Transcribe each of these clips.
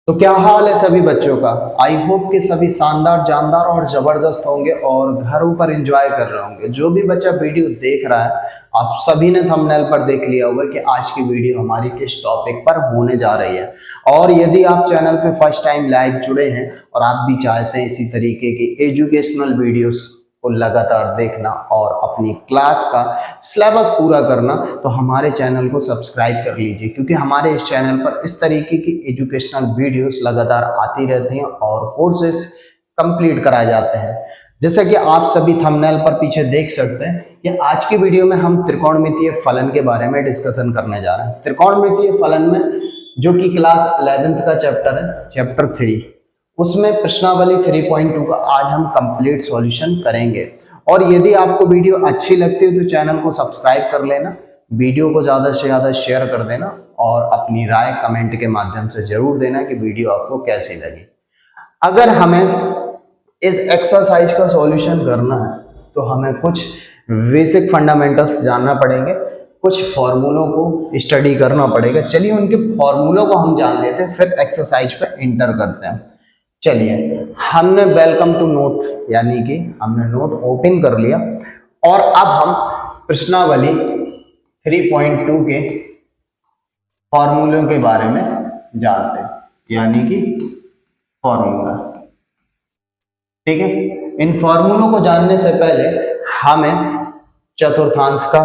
तो क्या हाल है सभी बच्चों का। आई होप कि सभी शानदार जानदार और जबरदस्त होंगे और घरों पर एंजॉय कर रहे होंगे। जो भी बच्चा वीडियो देख रहा है, आप सभी ने थंबनेल पर देख लिया होगा कि आज की वीडियो हमारी किस टॉपिक पर होने जा रही है। और यदि आप चैनल पे फर्स्ट टाइम लाइव जुड़े हैं और आप भी चाहते हैं इसी तरीके की एजुकेशनल वीडियोस को लगातार देखना और अपनी क्लास का सिलेबस पूरा करना, तो हमारे चैनल को सब्सक्राइब कर लीजिए, क्योंकि हमारे इस चैनल पर इस तरीके की एजुकेशनल वीडियोस लगातार आती रहती हैं और कोर्सेज कंप्लीट कराए जाते हैं। जैसे कि आप सभी थंबनेल पर पीछे देख सकते हैं कि आज की वीडियो में हम त्रिकोणमितीय फलन के बारे में डिस्कशन करने जा रहे हैं। त्रिकोणमितीय फलन में जो कि क्लास 11th का चैप्टर है, चैप्टर 3, उसमें प्रश्नावली 3.2 का आज हम कंप्लीट सॉल्यूशन करेंगे। और यदि आपको वीडियो अच्छी लगती है तो चैनल को सब्सक्राइब कर लेना, वीडियो को ज़्यादा से ज़्यादा शेयर कर देना और अपनी राय कमेंट के माध्यम से जरूर देना कि वीडियो आपको कैसी लगी। अगर हमें इस एक्सरसाइज का सॉल्यूशन करना है तो हमें कुछ बेसिक फंडामेंटल्स जानना पड़ेंगे, कुछ फॉर्मूलों को स्टडी करना पड़ेगा। चलिए उनके फॉर्मूलों को हम जान लेते हैं, फिर एक्सरसाइज पे इंटर करते हैं। चलिए, हमने वेलकम टू नोट यानी कि हमने नोट ओपन कर लिया और अब हम प्रश्नावली 3.2 के फॉर्मूलों के बारे में जानते हैं, यानी कि फॉर्मूला। ठीक है, इन फॉर्मूलों को जानने से पहले हमें चतुर्थांश का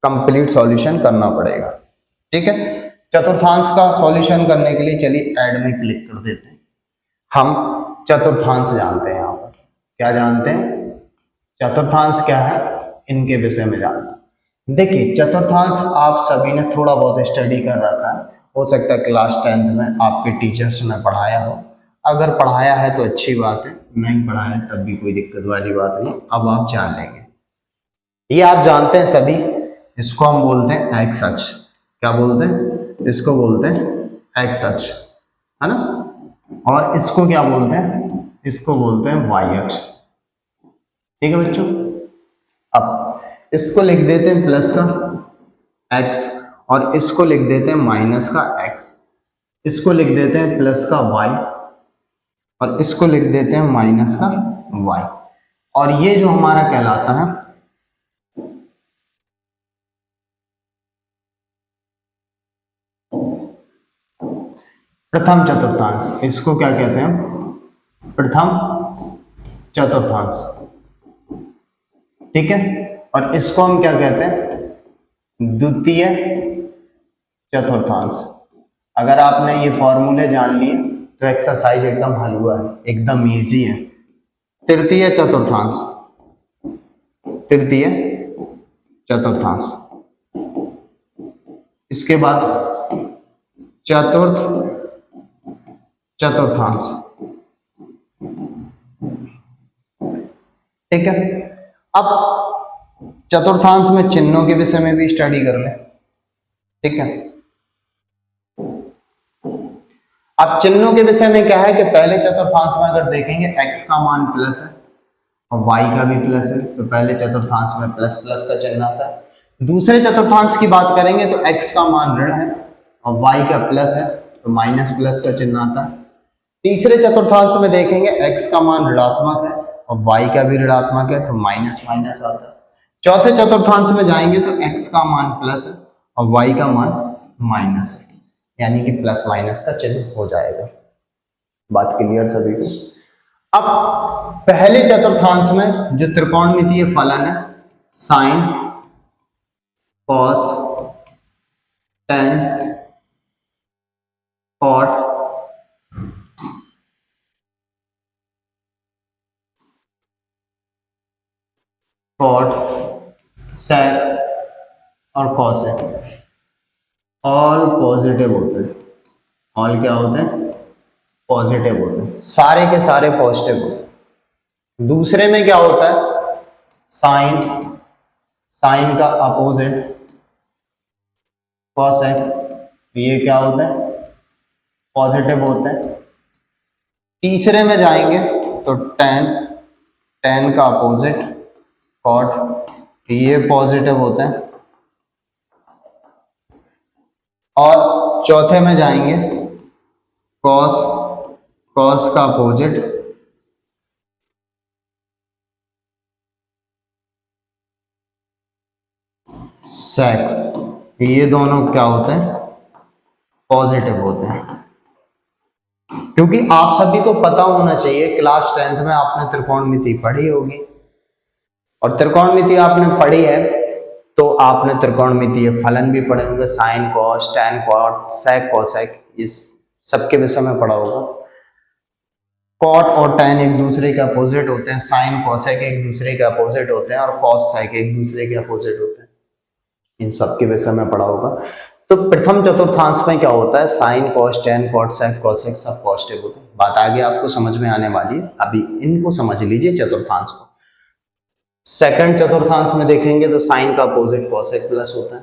कंप्लीट सॉल्यूशन करना पड़ेगा। ठीक है, चतुर्थांश का सॉल्यूशन करने के लिए चलिए ऐड में क्लिक कर देते हैं। हम चतुर्थांश जानते हैं, यहाँ पर क्या जानते हैं, चतुर्थांश क्या है, इनके विषय में जानते हैं। देखिए, चतुर्थांश आप सभी ने थोड़ा बहुत स्टडी कर रखा है, हो सकता है क्लास 10th में आपके टीचर्स ने पढ़ाया हो। अगर पढ़ाया है तो अच्छी बात है, नहीं पढ़ाया है तब भी कोई दिक्कत वाली बात नहीं, अब आप जान लेंगे। ये आप जानते हैं सभी, इसको हम बोलते हैं एक्स अक्ष। क्या बोलते हैं, इसको बोलते हैं एक्स अक्ष, है ना। और इसको क्या बोलते हैं, इसको बोलते हैं वाई अक्ष। ठीक है बच्चों, अब इसको लिख देते हैं प्लस का x और इसको लिख देते हैं माइनस का x। इसको लिख देते हैं प्लस का y और इसको लिख देते हैं माइनस का y। और ये जो हमारा कहलाता है प्रथम चतुर्थांश। इसको क्या कहते हैं, प्रथम चतुर्थांश। ठीक है, और इसको हम क्या कहते हैं, द्वितीय चतुर्थांश। अगर आपने ये फॉर्मूले जान लिए तो एक्सरसाइज एकदम हलवा है, एकदम इजी है। तृतीय चतुर्थांश, तृतीय चतुर्थांश। इसके बाद चतुर्थ चतुर्थांश। ठीक है, अब चतुर्थांश में चिन्हों के विषय में भी स्टडी कर लें। ठीक है, अब चिन्हों के विषय में क्या है कि पहले चतुर्थांश में अगर देखेंगे x का मान प्लस है और y का भी प्लस है, तो पहले चतुर्थांश में प्लस प्लस का चिन्ह आता है। दूसरे चतुर्थांश की बात करेंगे तो x का मान ऋण है और y का प्लस है तो माइनस प्लस का चिन्ह आता है। तीसरे चतुर्थांश में देखेंगे x का मान ऋणात्मक है और y का भी ऋणात्मक है तो माइनस माइनस आता है। चौथे चतुर्थांश में जाएंगे तो x का मान प्लस है और y का मान माइनस है, यानी कि प्लस माइनस का चिन्ह हो जाएगा। बात क्लियर सभी को। अब पहले चतुर्थांश में जो त्रिकोणमितीय फलन है, साइन, कॉस, टेन, कॉट, सेक और कॉसेक, ऑल पॉजिटिव होते हैं। ऑल क्या होते हैं, पॉजिटिव होते हैं, सारे के सारे पॉजिटिव होते हैं। दूसरे में क्या होता है, साइन, साइन का अपोजिट कॉसेक, ये क्या होता है, पॉजिटिव होते हैं। तीसरे में जाएंगे तो टेन, टेन का अपोजिट कॉट, ये पॉजिटिव होते हैं। और चौथे में जाएंगे कॉस, कॉस का अपोजिट सेक, ये दोनों क्या होते हैं, पॉजिटिव होते हैं। क्योंकि आप सभी को पता होना चाहिए, क्लास 10th में आपने त्रिकोणमिति पढ़ी होगी, और त्रिकोणमिति आपने पढ़ी है तो आपने त्रिकोणमितीय फलन भी पढ़े होंगे, sine cos, tan cot, sec cosec, इस सबके विषय में पढ़ा होगा। कॉट और टैन एक दूसरे के अपोजिट होते हैं, साइन कोसेक एक दूसरे के अपोजिट होते हैं, और कॉस सेक एक दूसरे के अपोजिट होते हैं, इन सबके विषय में पढ़ा होगा। तो प्रथम चतुर्थांश में क्या होता है, sine cos tan cot sec cosec सब पॉजिटिव होते हैं। बात आगे आपको समझ में आने वाली है, अभी इनको समझ लीजिए चतुर्थांश को। सेकंड चतुर्थांश में देखेंगे तो साइन का अपोजिट कोसेक प्लस होता है।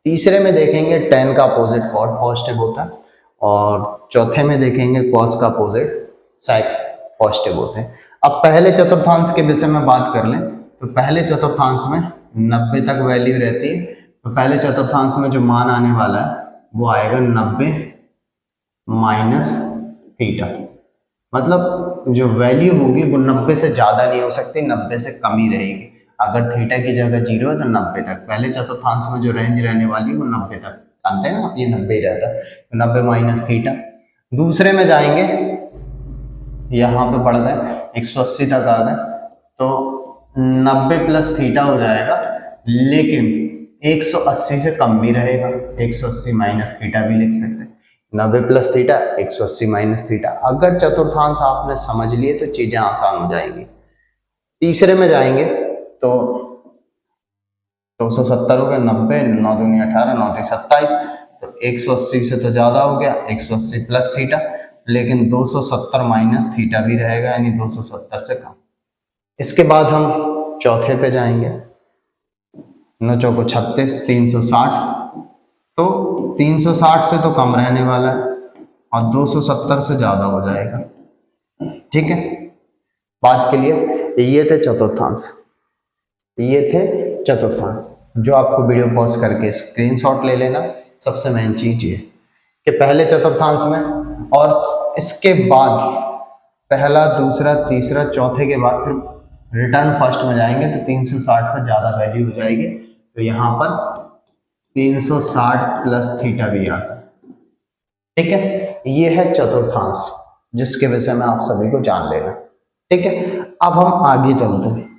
तीसरे में देखेंगे टैन का अपोजिट कॉट पॉजिटिव होता है, और चौथे में देखेंगे कॉस का अपोजिट सेक पॉजिटिव होते हैं। अब पहले चतुर्थांश के विषय में बात कर लें तो पहले चतुर्थांश में 90 तक वैल्यू रहती है, तो पहले चतुर्थांश में जो मान आने वाला है वो आएगा 90 माइनस थीटा, मतलब जो वैल्यू होगी वो 90 से ज्यादा नहीं हो सकती, 90 से कम ही रहेगी। अगर थीटा की जगह 0 है तो 90 तक, पहले चतुर्थांश में जो रेंज रहने वाली है वो 90 तक, जानते हैं ना, ये 90 ही रहता है, तो 90 माइनस थीटा। दूसरे में जाएंगे, यहाँ पे बढ़ गए 180 तक आ गए, तो 90 प्लस थीटा हो जाएगा, लेकिन 180 से कम भी रहेगा, 180 माइनस थीटा भी लिख सकते हैं। 90 प्लस थीटा 180 माइनस थीटा। अगर चतुर्थांश आपने समझ लिए तो चीजें आसान हो जाएंगी। तीसरे में जाएंगे तो 270 हो गया, 90 9 दूनी 18 9 3 27, तो 180 से तो ज्यादा हो गया, 180 प्लस थीटा, लेकिन 270 माइनस थीटा भी रहेगा, यानी 270 से कम। इसके बाद हम चौथे पे जाएंगे, 9 चौको 36, 360, तो 360 से तो कम रहने वाला है और 270 से ज्यादा हो जाएगा, ठीक है। बात के लिए ये थे चतुर्थांश, ये थे चतुर्थांश, जो आपको वीडियो पॉज करके स्क्रीनशॉट ले लेना। सबसे मेन चीज ये कि पहले चतुर्थांश में, और इसके बाद पहला दूसरा तीसरा चौथे के बाद फिर रिटर्न फर्स्ट में जाएंगे तो 360 से ज्यादा वैल्यू हो जाएगी, तो यहाँ पर 360 प्लस थीटा भी आता है, ठीक है। ये है चतुर्थांश, जिसके विषय में आप सभी को जान लेना, ठीक है। अब हम आगे चलते हैं,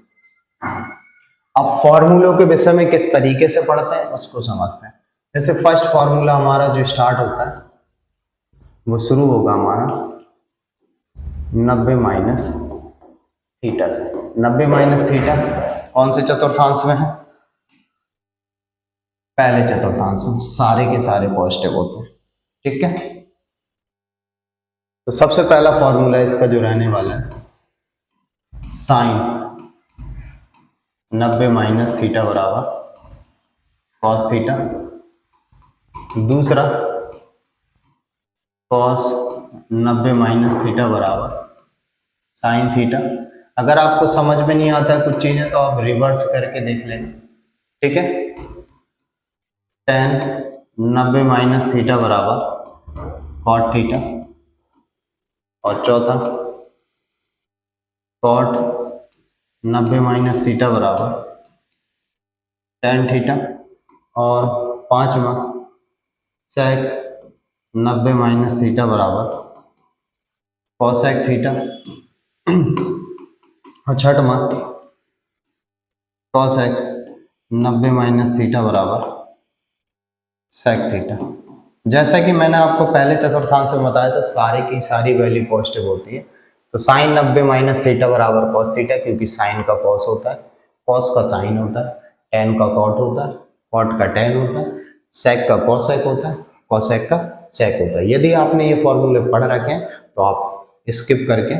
अब फॉर्मूलों के विषय में किस तरीके से पढ़ते हैं उसको समझते हैं। जैसे फर्स्ट फॉर्मूला हमारा जो स्टार्ट होता है वो शुरू होगा हमारा 90 माइनस थीटा से। 90 माइनस थीटा कौन से चतुर्थांश में है, पहले चतुर्थांश में, सारे के सारे पॉजिटिव होते हैं, ठीक है। तो सबसे पहला फॉर्मूला इसका जो रहने वाला है, साइन 90 माइनस थीटा बराबर कॉस थीटा। दूसरा कॉस 90 माइनस थीटा बराबर साइन थीटा। अगर आपको समझ में नहीं आता है कुछ चीजें तो आप रिवर्स करके देख लेना, ठीक है। tan 90 माइनस थीटा बराबर कॉट थीटा, और चौथा कॉट 90 माइनस थीटा बराबर tan थीटा, और पांचवा सेक 90 माइनस थीटा बराबर कोसेक थीटा, और छठवां कोसेक 90 माइनस थीटा बराबर सेक थीटा। जैसा कि मैंने आपको पहले चतुर्थांश में बताया था, सारे की सारी वैल्यू पॉजिटिव होती है, तो साइन 90 माइनस थीटा बराबर कॉस थीटा, क्योंकि साइन का कॉस होता है, कॉस का साइन होता है, टेन का कॉट होता है, कॉट का टेन होता है, सेक का कॉसेक होता है, कॉसेक का सेक होता है। यदि आपने ये फॉर्मूले पढ़ रखे हैं तो आप स्किप करके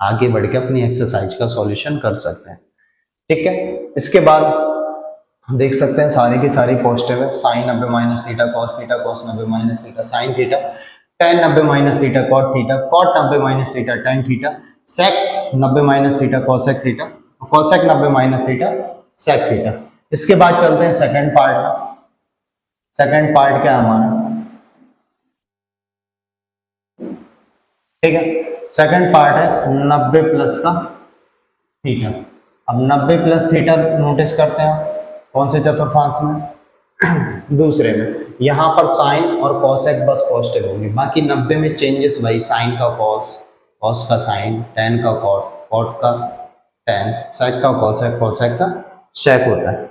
आगे बढ़ के अपनी एक्सरसाइज का सॉल्यूशन कर सकते हैं, ठीक है। इसके बाद देख सकते हैं सारे की सारी पॉजिटिव है, sine 90 minus theta cos theta, cos 90 minus theta sine theta, tan 90 minus theta cot theta, cot 90 minus theta tan theta, sec 90 minus theta cosec theta, cosec 90 minus theta sec theta. इसके बाद चलते हैं second part में। Second part क्या है हमारा, ठीक है। सेकंड पार्ट है 90 प्लस का थीटा। अब 90 प्लस थीटा नोटिस करते हैं कौन से चतुर्थांश में? दूसरे में। यहाँ पर साइन और कॉसेक बस पॉजिटिव होंगे, बाकी 90 में चेंजेस वही, साइन का कॉस, कॉस का साइन, टेन का कॉट, कॉट का टेन, सेक का कॉसेक, कॉसेक का सेक होता है।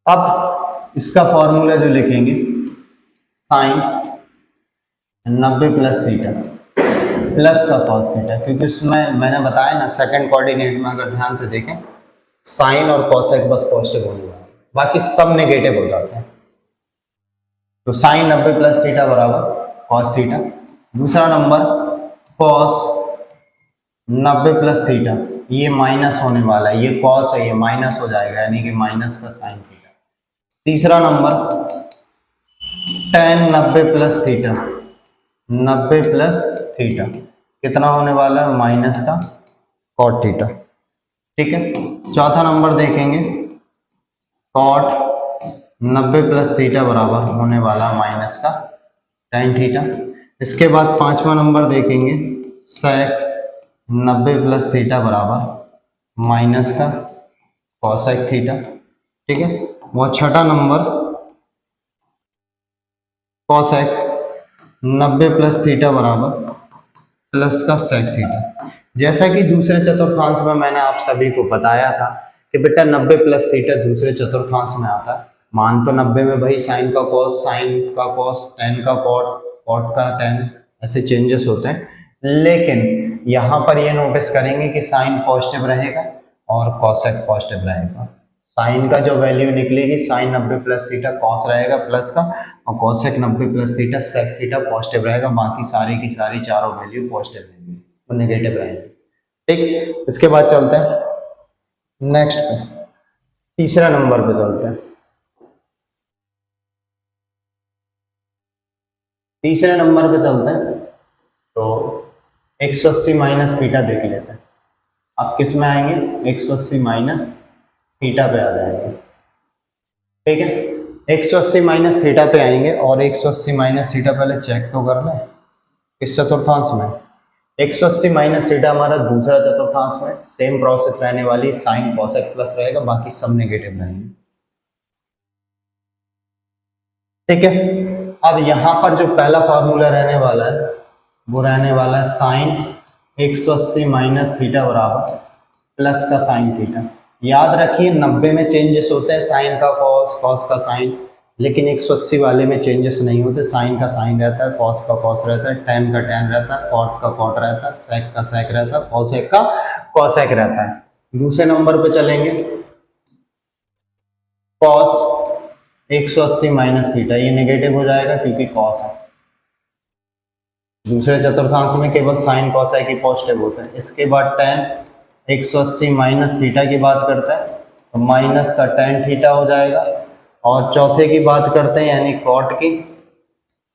अब इसका फॉर्मूला जो लिखेंगे, साइन 90 प्लस थीटा प्लस का कॉस थीटा, क्योंकि इसमें मैंने बताया ना सेकंड कोऑर्डिनेट में अगर ध्यान से देखें साइन और कॉसेक बस पॉजिटिव होने वाले, बाकी सब नेगेटिव हो जाते हैं। तो साइन 90 प्लस थीटा बराबर कॉस थीटा। दूसरा नंबर कॉस 90 प्लस थीटा, ये माइनस होने वाला है, ये कॉस है, ये माइनस हो जाएगा, यानी कि माइनस का साइन थीटा। तीसरा number ten 90 plus theta, 90 plus theta कितना होने वाला है? माइनस का कॉट थीटा। ठीक है। चौथा नंबर देखेंगे कॉट 90 प्लस थीटा बराबर होने वाला माइनस का टेन थीटा। इसके बाद पांचवा नंबर देखेंगे सेक 90 प्लस थीटा बराबर माइनस का कॉसेक थीटा। ठीक है। और छठा नंबर कॉसेक 90 प्लस थीटा बराबर प्लस का सेक थीटा। जैसा कि दूसरे चतुर्थांश में मैंने आप सभी को बताया था कि बेटा 90 प्लस थीटा दूसरे चतुर्थांश में आता है। मान तो 90 में भाई साइन का कॉस, साइन का कॉस, टेन का कॉट, कॉट का टेन, ऐसे चेंजेस होते हैं। लेकिन यहाँ पर ये नोटिस करेंगे कि साइन पॉजिटिव रहेगा और कॉसेक पॉजिटिव रहेगा। साइन का जो वैल्यू निकलेगी साइन 90 प्लस थीटा कॉस रहेगा प्लस का, और cosec 90 plus theta sec theta positive रहेगा। बाकी सारी की सारी चारों वैल्यू पॉजिटिव रहेंगी, तो नेगेटिव रहेंगे। ठीक। इसके बाद चलते हैं नेक्स्ट पे, तीसरा नंबर पे चलते हैं। तीसरे नंबर पे चलते हैं तो 180 माइनस थीटा देख लेते हैं। अब किस में आएंगे? 180 माइनस थीटा पे आ जाएंगे। ठीक है। 180 माइनस थीटा पे आएंगे और 180 माइनस थीटा पहले चेक तो कर लें किस चतुर्थांश में। 180 माइनस थीटा हमारा दूसरा चतुर्थांश में, सेम प्रोसेस रहने वाली, साइन कॉसेक प्लस रहेगा, बाकी सब नेगेटिव रहेंगे। ठीक है। अब यहां पर जो पहला फॉर्मूला रहने वाला है वो रहने वाला है साइन 180 माइनस थीटा बराबर प्लस का साइन थीटा। याद रखिए 90 में चेंजेस होते हैं, साइन का कॉस, कॉस का साइन, लेकिन 180 वाले में चेंजेस नहीं होते। साइन का साइन रहता है, कॉस का कॉस रहता है, टेन का टेन रहता है, कॉट का कॉट रहता है, सेक का सेक रहता है, कॉसेक का कॉसेक रहता है। दूसरे नंबर पे चलेंगे कॉस 180 माइनस थीटा, ये नेगेटिव हो जाएगा क्योंकि कॉस है। दूसरे चतुर्थांश में केवल साइन कॉसेक ही पॉजिटिव होते हैं। इसके बाद टेन 180 माइनस थीटा की बात करते हैं तो माइनस का टेन थीटा हो जाएगा। और चौथे की बात करते हैं यानी कॉट की,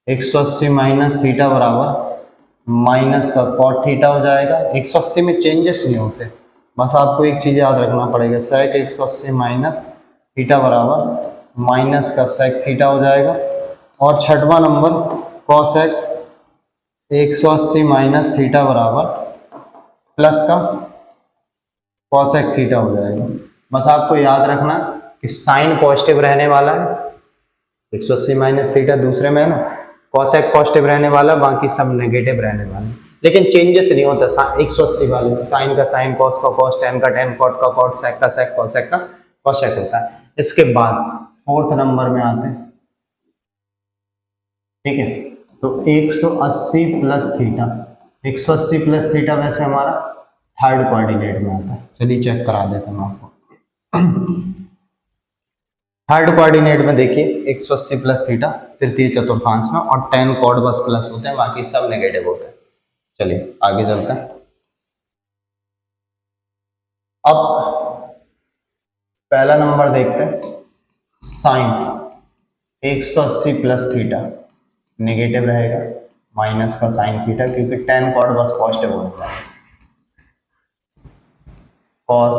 180 माइनस थीटा बराबर माइनस का कॉट थीटा हो जाएगा। 180 में चेंजेस नहीं होते, बस आपको एक चीज़ याद रखना पड़ेगा, सेक 180 माइनस थीटा बराबर माइनस का सेक थीटा हो जाएगा। और छठवां नंबर कॉसेक 180 माइनस थीटा बराबर प्लस का कॉसेक थीटा हो जाएगा। बस आपको याद रखना कि साइन पॉजिटिव रहने वाला है, 180 माइनस थीटा दूसरे में है ना, कॉसेक पॉजिटिव रहने वाला, बाकी सब नेगेटिव रहने वाले, लेकिन चेंजेस नहीं होता 180 वाले में। साइन का साइन, कॉस का कॉस, टेन का टेन, कॉट का कॉट, सेक का सेक, कॉसेक का कॉसेक होता है। इसके बाद फोर्थ नंबर में आते हैं। ठीक है। तो 180 प्लस थीटा, 180 प्लस थीटा वैसे हमारा थर्ड कोऑर्डिनेट में आता है। चलिए चेक करा देता हूँ आपको। थर्ड कोऑर्डिनेट में देखिए 180 प्लस थीटा तृतीय चतुर्थांश में, और 10 कॉट बस प्लस होते हैं, बाकी सब नेगेटिव होते हैं। चलिए आगे चलते हैं। अब पहला नंबर देखते हैं, साइन 180 प्लस थीटा नेगेटिव रहेगा, माइनस का साइन थीटा, क्योंकि 10 कॉट बस पॉजिटिव होने वाला है। कॉस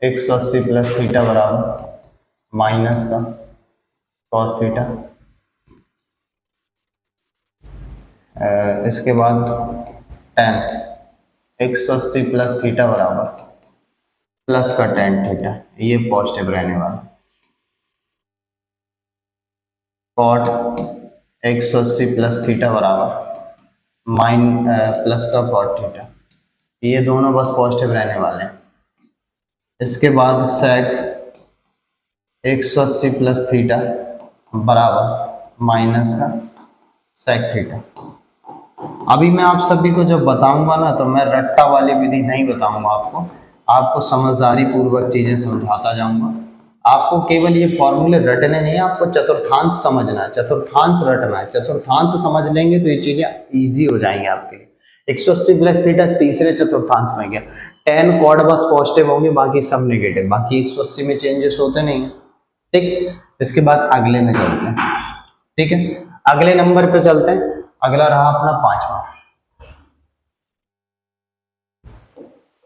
180 प्लस थीटा बराबर माइनस का कॉस थीटा। इसके बाद टेन 180 प्लस थीटा बराबर प्लस का टेन थीटा, ये पॉजिटिव रहने वाला। कॉट 180 प्लस थीटा बराबर प्लस का कॉट थीटा, ये दोनों बस पॉजिटिव रहने वाले हैं। इसके बाद सेक 180 प्लस थीटा बराबर माइनस का सेक थीटा। अभी मैं आप सभी को जब बताऊंगा ना तो मैं रट्टा वाली विधि नहीं बताऊंगा आपको समझदारी पूर्वक चीजें समझाता जाऊंगा। आपको केवल ये फॉर्मूले रटने नहीं है, आपको चतुर्थांश समझना है, चतुर्थांश रटना है। चतुर्थांश समझ लेंगे तो ये चीजें इजी हो जाएंगी आपके लिए। 180 प्लस थीटा तीसरे चतुर्थांश में गया, टेन कॉड बस पॉजिटिव होंगे, बाकी सब नेगेटिव, बाकी 180 में चेंजेस होते नहीं है। ठीक, इसके बाद अगले में चलते हैं। ठीक है, अगले नंबर पे चलते हैं। अगला रहा अपना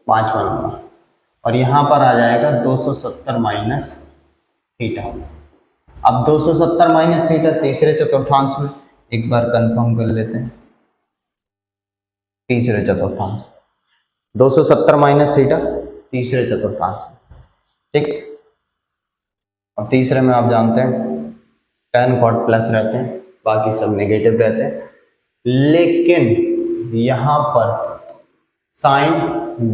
पांचवा नंबर, और यहां पर आ जाएगा 270 माइनस थीटा। अब 270 माइनस थीटा तीसरे चतुर्थांश में, एक बार कंफर्म कर लेते हैं। तीसरे चतुर्थांश 270 माइनस थीटा तीसरे चतुर्थांश में। ठीक, और तीसरे में आप जानते हैं टेन कॉट प्लस रहते हैं, बाकी सब नेगेटिव रहते हैं। लेकिन यहां पर साइन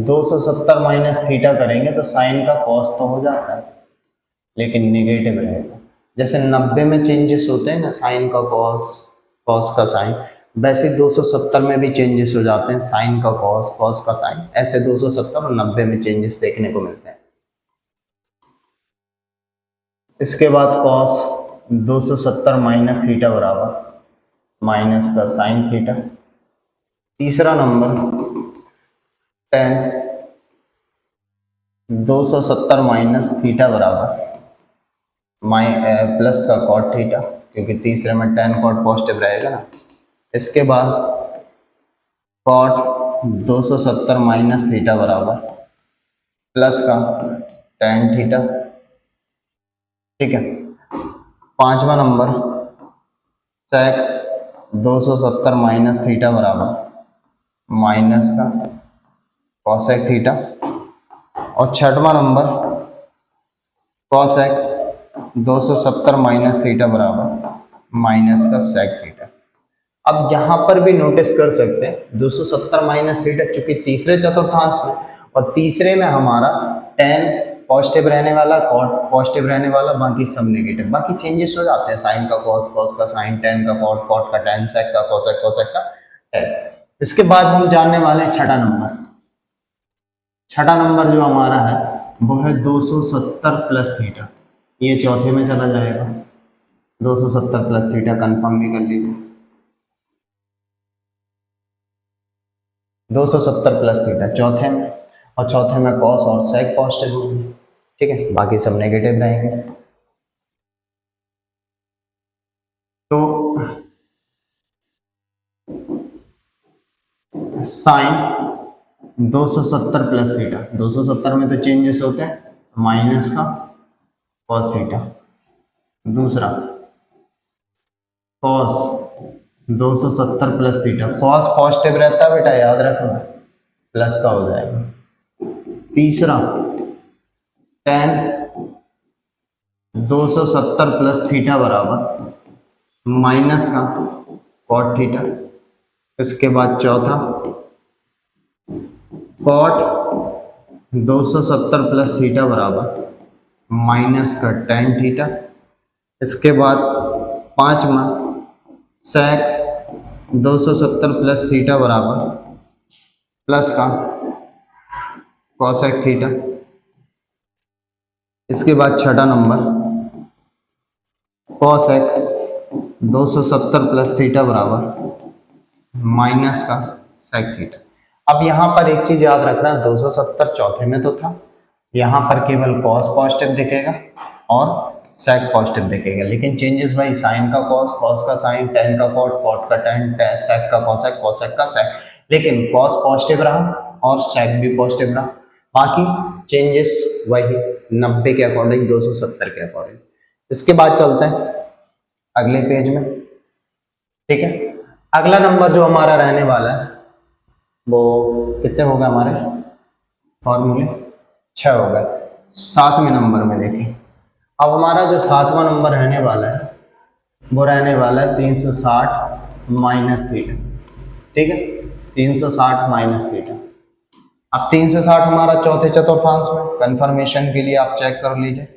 270 माइनस थीटा करेंगे तो साइन का कॉस तो हो जाता है, लेकिन नेगेटिव रहेगा। जैसे 90 में चेंजेस होते हैं ना, साइन का कॉस, कॉस का साइन, वैसे 270 में भी चेंजेस हो जाते हैं, साइन का कॉस, कॉस का साइन, ऐसे 270 और 90 में चेंजेस देखने को मिलते हैं। इसके बाद कॉस 270 माइनस थीटा बराबर माइनस का साइन थीटा। तीसरा नंबर टेन 270 माइनस थीटा बराबर प्लस का कॉट थीटा, क्योंकि तीसरे में टेन कॉट पॉजिटिव रहेगा ना। इसके बाद कॉट 270 माइनस थीटा बराबर प्लस का टेन थीटा। ठीक है, पांचवा नंबर सेक 270 माइनस थीटा बराबर माइनस का कॉसेक थीटा। और छठवां नंबर कॉसेक 270 माइनस थीटा बराबर माइनस का सेक थीटा। अब यहां पर भी नोटिस कर सकते हैं 270 माइनस थीटा, चूंकि तीसरे चतुर्थांश में, और तीसरे में हमारा टेन पॉजिटिव रहने वाला, कॉट पॉजिटिव रहने वाला, बाकी सब नेगेटिव, बाकी चेंजेस हो जाते हैं। साइन का कॉस, कॉस का साइन, टेन का कॉट, कॉट का टेन, सेक का कॉसेक, कॉसेक का टेन। इसके बाद हम जानने वाले हैं छठा नंबर। छठा नंबर जो हमारा है वो है 270 प्लस थीटा, ये चौथे में चला जाएगा। 270 प्लस थीटा कंफर्म भी कर लीजिए। 270 प्लस थीटा चौथे में, और चौथे में कॉस और सेक पॉजिटिव होंगे। ठीक है, बाकी सब नेगेटिव रहेंगे। तो साइन 270 प्लस थीटा, 270 में तो चेंजेस होते हैं, माइनस का कॉस थीटा। दूसरा cos 270 plus theta, cos positive रहता है बेटा, याद रखना, प्लस का हो जाएगा। तीसरा टेन 270 प्लस थीटा बराबर माइनस का कॉट थीटा। इसके बाद चौथा कॉट 270 प्लस थीटा बराबर माइनस का टेन थीटा। इसके बाद पांचवा सेक 270 प्लस थीटा बराबर प्लस का कॉसेक थीटा। इसके बाद छठा नंबर कॉसेक 270 प्लस थीटा बराबर माइनस का सेक थीटा। अब यहां पर एक चीज याद रखना, 270 चौथे में तो था, यहां पर केवल कॉस पॉजिटिव दिखेगा और सेक पॉजिटिव दिखेगा, लेकिन चेंजेस भाई साइन का कॉस, कॉस का साइन, टेन का कॉट, कॉट का टेन, सेक का कॉसेक, कॉसेक का सेक, लेकिन कॉस पॉजिटिव रहा और सेक भी पॉजिटिव रहा, बाकी चेंजेस वही 90 के अकॉर्डिंग, 270 के अकॉर्डिंग। इसके बाद चलते हैं अगले पेज में। ठीक है, अगला नंबर जो हमारा रहने वाला है वो कितने हो गए हमारे फॉर्मूले, 6 हो गए। 7वें नंबर में देखें, अब हमारा जो 7वां नंबर रहने वाला है वो रहने वाला है 360 माइनस थीटा। ठीक है, 360 माइनस थीटा। अब 360 हमारा चौथे चतुर्थांश में, कंफर्मेशन के लिए आप चेक कर लीजिए।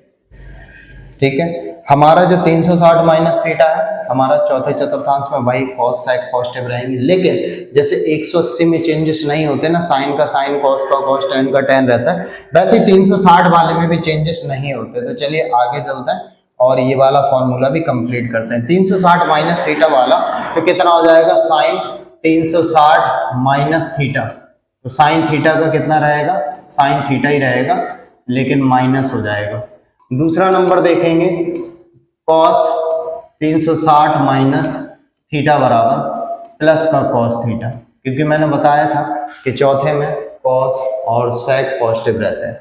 ठीक है, हमारा जो 360 माइनस थीटा है हमारा चौथे चतुर्थांश में वही कॉस सेक पॉजिटिव रहेंगे, लेकिन जैसे 180 में चेंजेस नहीं होते ना, साइन का साइन, कॉस का कॉस, टेन का टेन रहता है, वैसे 360 वाले में भी चेंजेस नहीं होते। तो चलिए आगे चलते हैं और ये वाला फॉर्मूला भी कंप्लीट करते हैं। 360 माइनस थीटा वाला तो कितना हो जाएगा, साइन 360 माइनस थीटा। तो साइन थीटा का कितना रहेगा, साइन थीटा ही रहेगा लेकिन माइनस हो जाएगा। दूसरा नंबर देखेंगे, कॉस 360 माइनस थीटा बराबर प्लस का कॉस थीटा, क्योंकि मैंने बताया था कि चौथे में कॉस और सेक पॉजिटिव रहते हैं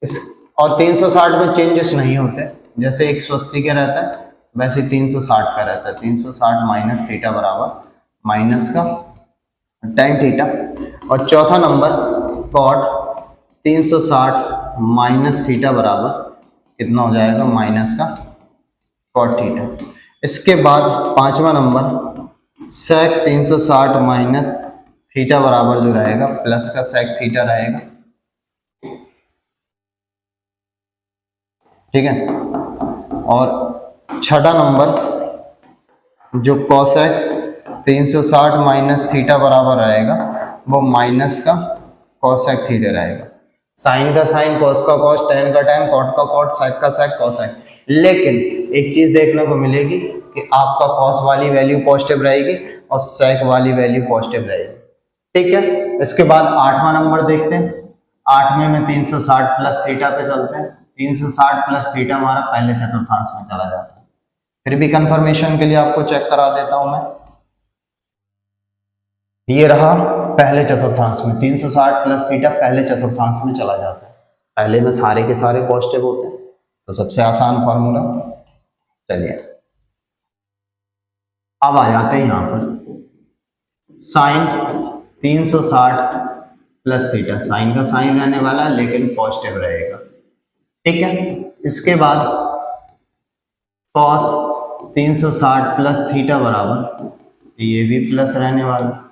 इस, और 360 में चेंजेस नहीं होते, जैसे 180 के रहता है वैसे 360 का रहता है। 360 माइनस थीटा बराबर माइनस का tan थीटा। और चौथा नंबर कॉट 360 माइनस थीटा बराबर कितना हो जाएगा, माइनस का कॉट थीटा। इसके बाद 5वां नंबर सेक 360 माइनस थीटा बराबर जो रहेगा प्लस का सेक थीटा रहेगा। ठीक है, और छठा नंबर जो कॉसेक 360 माइनस थीटा बराबर रहेगा वो माइनस का कॉसेक थीटा रहेगा। साइन का साइन, कॉस का कॉस, टेन का टेन, कॉट का कॉट, सेक का सेक, कॉसेक। लेकिन एक चीज देखने को मिलेगी कि आपका कॉस वाली वैल्यू पॉजिटिव रहेगी और सेक वाली वैल्यू पॉजिटिव रहेगी। ठीक है, इसके बाद 8वां नंबर देखते हैं। 8वें में 360 प्लस थीटा पे चलते हैं। 360 प्लस थीटा हमारा पहले चतुर्थांश में चला जाता है। फिर भी कंफर्मेशन के लिए आपको चेक करा देता हूं मैं। ये रहा पहले चतुर्थांश में, 360 प्लस थीटा पहले चतुर्थांश में चला जाता है। पहले में सारे के सारे पॉजिटिव होते हैं, तो सबसे आसान फॉर्मूला। चलिए अब आ जाते हैं यहां पर साइन 360 प्लस थीटा। साइन का साइन रहने वाला है लेकिन पॉजिटिव रहेगा। ठीक है, इसके बाद कॉस 360 प्लस थीटा बराबर, ये भी प्लस रहने वाला है।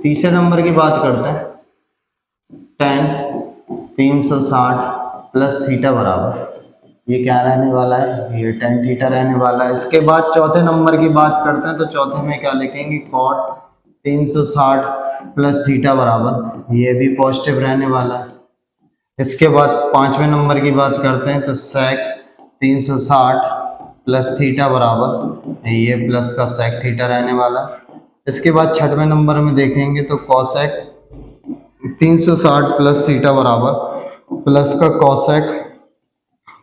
तीसरे नंबर की बात करते हैं, tan 360 प्लस थीटा बराबर, ये क्या रहने वाला है, ये tan थीटा रहने वाला है। इसके बाद चौथे नंबर की बात करते हैं, तो चौथे में क्या लिखेंगे, cot 360 प्लस थीटा बराबर, ये भी पॉजिटिव रहने वाला है। इसके बाद 5वें नंबर की बात करते हैं, तो sec 360 प्लस थीटा बराबर, ये प्लस का sec थीटा रहने वाला है। इसके बाद 6वें नंबर में देखेंगे तो cosec 360 प्लस थीटा बराबर प्लस का cosec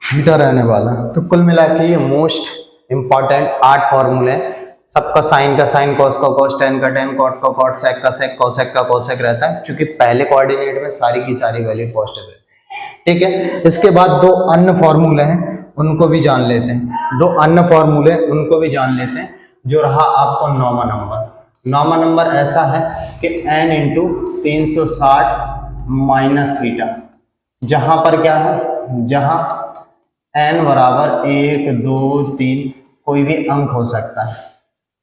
थीटा रहने वाला। तो कुल मिला के ये मोस्ट इंपॉर्टेंट 8 फॉर्मूले हैं। सबका साइन का साइन, कॉस का कॉस, टेन का टेन, कॉट का कॉट, सेक का सेक, कोसेक का कोसेक रहता है, क्योंकि पहले कोऑर्डिनेट में सारी की सारी वैल्यू पॉजिटिव है। ठीक है, इसके बाद 2 अन्य फॉर्मूले हैं उनको भी जान लेते हैं। 2 अन्य फॉर्मूले उनको भी जान लेते हैं। जो रहा आपको 9वां नंबर। 9वां नंबर ऐसा है कि n इंटू 360 माइनस थीटा, जहां पर क्या है, जहां n बराबर 1, 2, 3 कोई भी अंक हो सकता है।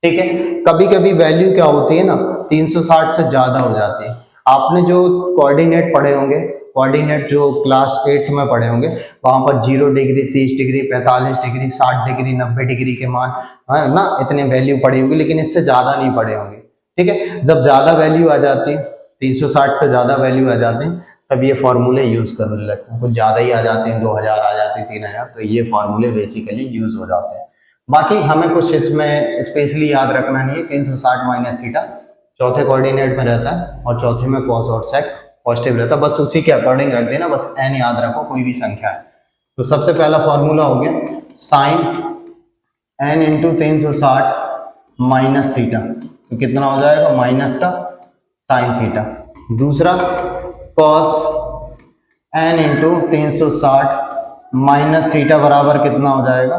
ठीक है, कभी कभी वैल्यू क्या होती है ना, 360 से ज्यादा हो जाती है। आपने जो कोऑर्डिनेट पढ़े होंगे, कोऑर्डिनेट जो क्लास 8th में पढ़े होंगे, वहां पर 0 degree, 30 degree, 45 degree, 60 degree, 90 degree के मान है ना, इतने वैल्यू पढ़ी होंगी, लेकिन इससे ज्यादा नहीं पढ़े होंगे। ठीक है, जब ज्यादा वैल्यू आ जाती है, 360 से ज्यादा वैल्यू आ जाती है, तब ये फॉर्मूले यूज करने लगते हैं। कुछ ज्यादा ही आ जाते हैं, 2000 आ जाते हैं, 3000, तो ये फॉर्मूले बेसिकली यूज हो जाते हैं। बाकी हमें कुछ इसमें स्पेशली याद रखना नहीं है। 360 माइनस थीटा चौथे कोऑर्डिनेट में रहता है और चौथे में कॉस और सेक पॉजिटिव रहता है, बस उसी के अकॉर्डिंग रख देना, बस n याद रखो, कोई भी संख्या है। तो सबसे पहला फॉर्मूला हो गया sine n into 360 minus theta, तो कितना हो जाएगा, माइनस का साइन थीटा। दूसरा cos n into 360 minus theta बराबर कितना हो जाएगा,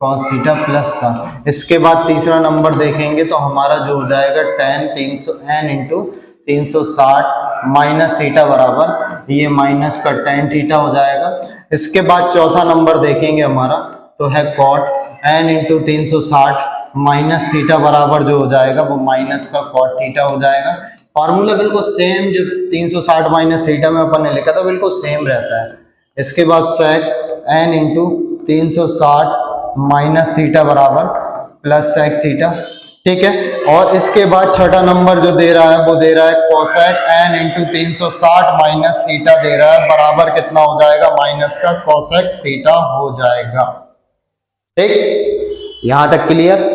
कॉस थीटा प्लस का। इसके बाद तीसरा नंबर देखेंगे तो हमारा जो हो जाएगा tan 300 n into 360 minus theta बराबर ये माइनस का tan थीटा हो जाएगा। इसके बाद चौथा नंबर देखेंगे हमारा तो है cot n into 360 minus theta बराबर जो हो जाएगा वो माइनस का cot थीटा हो जाएगा। फॉर्मूला बिल्कुल सेम जो 360 माइनस थीटा में अपन ने लिखा था बिल्कुल सेम रहता है। इसके बाद sec n into 360 minus theta बराबर प्लस सेक थीटा, ठीक है। और इसके बाद छठा नंबर जो दे रहा है वो दे रहा है cosec n into 360 minus theta दे रहा है बराबर कितना हो जाएगा माइनस का कोसेक थीटा हो जाएगा, ठीक। यहां तक क्लियर।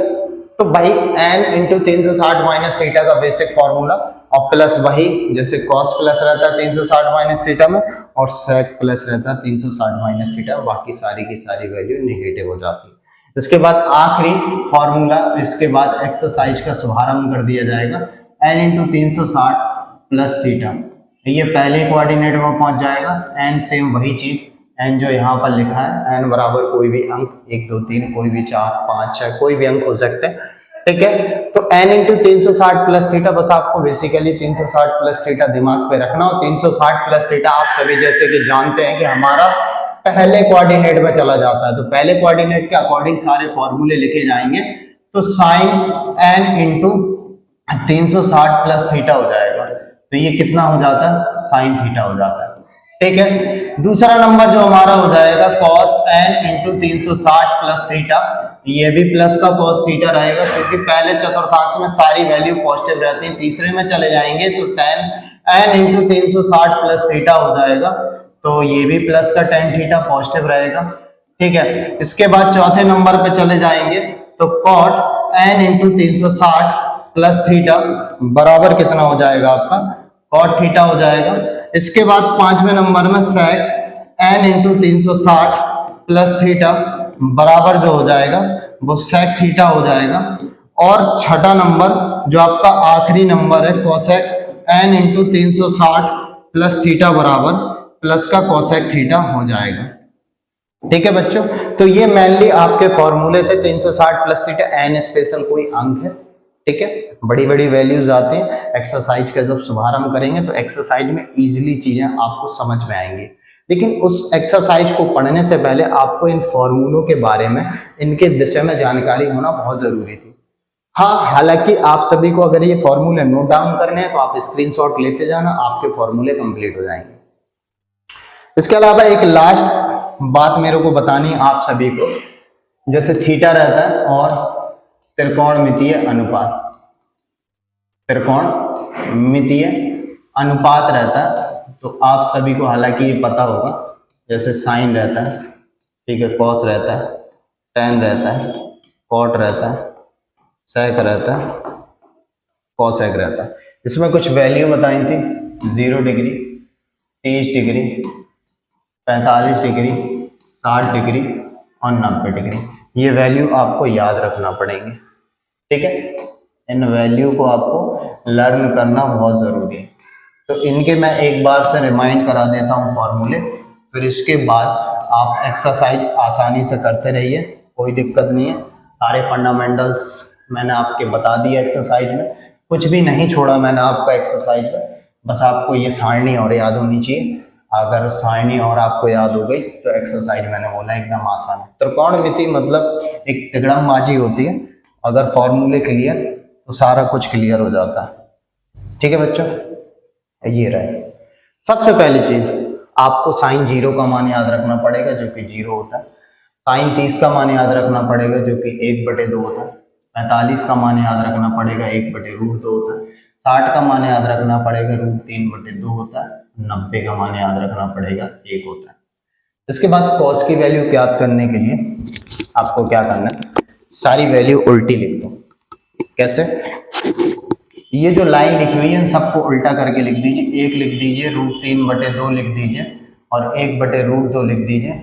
तो भाई n इंटू 360 माइनस थीटा का बेसिक फॉर्मूला और प्लस वही जैसे कॉस प्लस रहता है 360 माइनस थीटा में और सेक प्लस रहता है 360 माइनस थीटा, बाकी सारी की सारी वैल्यू नेगेटिव हो जाती है। इसके बाद आखिरी फॉर्मूला, इसके बाद एक्सरसाइज का शुभारंभ कर दिया जाएगा। n इंटू 360 प्लस थीटा ये पहले कोऑर्डिनेट में पहुंच जाएगा। n सेम वही चीज, n जो यहाँ पर लिखा है n बराबर कोई भी अंक 1 2 3 कोई भी 4 5 6 कोई भी अंक हो सकते हैं, ठीक है। तो n इंटू 360 प्लस थीटा, बस आपको बेसिकली 360 प्लस थीटा दिमाग पे रखना। और 360 प्लस थीटा आप सभी जैसे कि जानते हैं कि हमारा पहले कोऑर्डिनेट में चला जाता है, तो पहले कोऑर्डिनेट के अकॉर्डिंग सारे फॉर्मूले लिखे जाएंगे। तो sine n into 360 plus theta हो जाएगा, तो ये कितना हो जाता है साइन थीटा हो जाता है, ठीक है। दूसरा नंबर जो हमारा हो जाएगा cos n into 360 plus theta, ये भी प्लस का cos थीटा रहेगा क्योंकि पहले चतुर्थांश में सारी वैल्यू पॉजिटिव रहती है। तीसरे में चले जाएंगे तो tan n into 360 plus theta हो जाएगा, तो ये भी प्लस का tan थीटा पॉजिटिव रहेगा, ठीक है। इसके बाद चौथे नंबर पे चले जाएंगे तो cot n into 360 plus theta बराबर कितना हो जाएगा आपका cot थीटा हो जाएगा। इसके बाद पांचवें नंबर में sec n into 360 plus theta बराबर जो हो जाएगा वो sec थीटा हो जाएगा। और छठा नंबर जो आपका आखिरी नंबर है cosec n into 360 plus theta बराबर प्लस का cosec थीटा हो जाएगा, ठीक है बच्चों। तो ये मेनली आपके फॉर्मूले थे। 360 प्लस थीटा n स्पेशल कोई अंक है, ठीक है। बड़ी बड़ी वैल्यूज आती हैं। एक्सरसाइज का जब शुभारंभ करेंगे तो एक्सरसाइज में इजीली चीजें आपको समझ में आएंगी, लेकिन उस एक्सरसाइज को पढ़ने से पहले आपको इन फॉर्मूलों के बारे में, इनके विषय में जानकारी होना बहुत जरूरी थी। हाँ, हालांकि आप सभी को अगर ये फॉर्मूले नोट डाउन करने हैं तो आप स्क्रीनशॉट लेते जाना, आपके फॉर्मूले कंप्लीट हो जाएंगे। इसके अलावा एक लास्ट बात मेरे को बतानी है आप सभी को, जैसे थीटा रहता है और त्रिकोणमितीय अनुपात, त्रिकोणमितीय अनुपात रहता है, तो आप सभी को हालांकि ये पता होगा। जैसे साइन रहता है, ठीक है, कॉस रहता है, टेन रहता है, कॉट रहता है, सेक रहता है, कॉसेक रहता है। इसमें कुछ वैल्यू बताई थी, 0 डिग्री, 30 डिग्री, 45 डिग्री, 60 डिग्री और 90 डिग्री। ये वैल्यू आपको याद रखना पड़ेंगे, ठीक है। इन वैल्यू को आपको लर्न करना बहुत जरूरी है। तो इनके मैं एक बार से रिमाइंड करा देता हूँ फॉर्मूले, फिर इसके बाद आप एक्सरसाइज आसानी से करते रहिए, कोई दिक्कत नहीं है। सारे फंडामेंटल्स मैंने आपके बता दिए एक्सरसाइज में, कुछ भी नहीं छोड़ा मैंने आपका एक्सरसाइज में। बस आपको ये सारणी और याद होनी चाहिए। अगर सारणी और आपको याद हो गई तो एक्सरसाइज मैंने बोला एकदम आसान है। त्रिकोणमिति मतलब एक तिगड़मबाजी होती है, अगर फॉर्मूले क्लियर तो सारा कुछ क्लियर हो जाता है, ठीक है बच्चों। ये रहे सबसे पहली चीज, आपको साइन 0 का मान याद रखना पड़ेगा जो कि 0 होता है। साइन 30 का मान याद रखना पड़ेगा जो कि 1/2 होता है। 45 का मान याद रखना पड़ेगा 1/√2 होता है। 60 का मान याद रखना पड़ेगा √3/2 होता है। 90 का मान याद रखना पड़ेगा 1 होता है। इसके बाद कॉस की वैल्यू ज्ञात करने के लिए आपको क्या करना है, सारी वैल्यू उल्टी लिख दो। कैसे? ये जो लाइन लिखी हुई है इन सबको उल्टा करके लिख दीजिए। 1 लिख दीजिए, √3/2 लिख दीजिए और 1/√2 लिख दीजिए,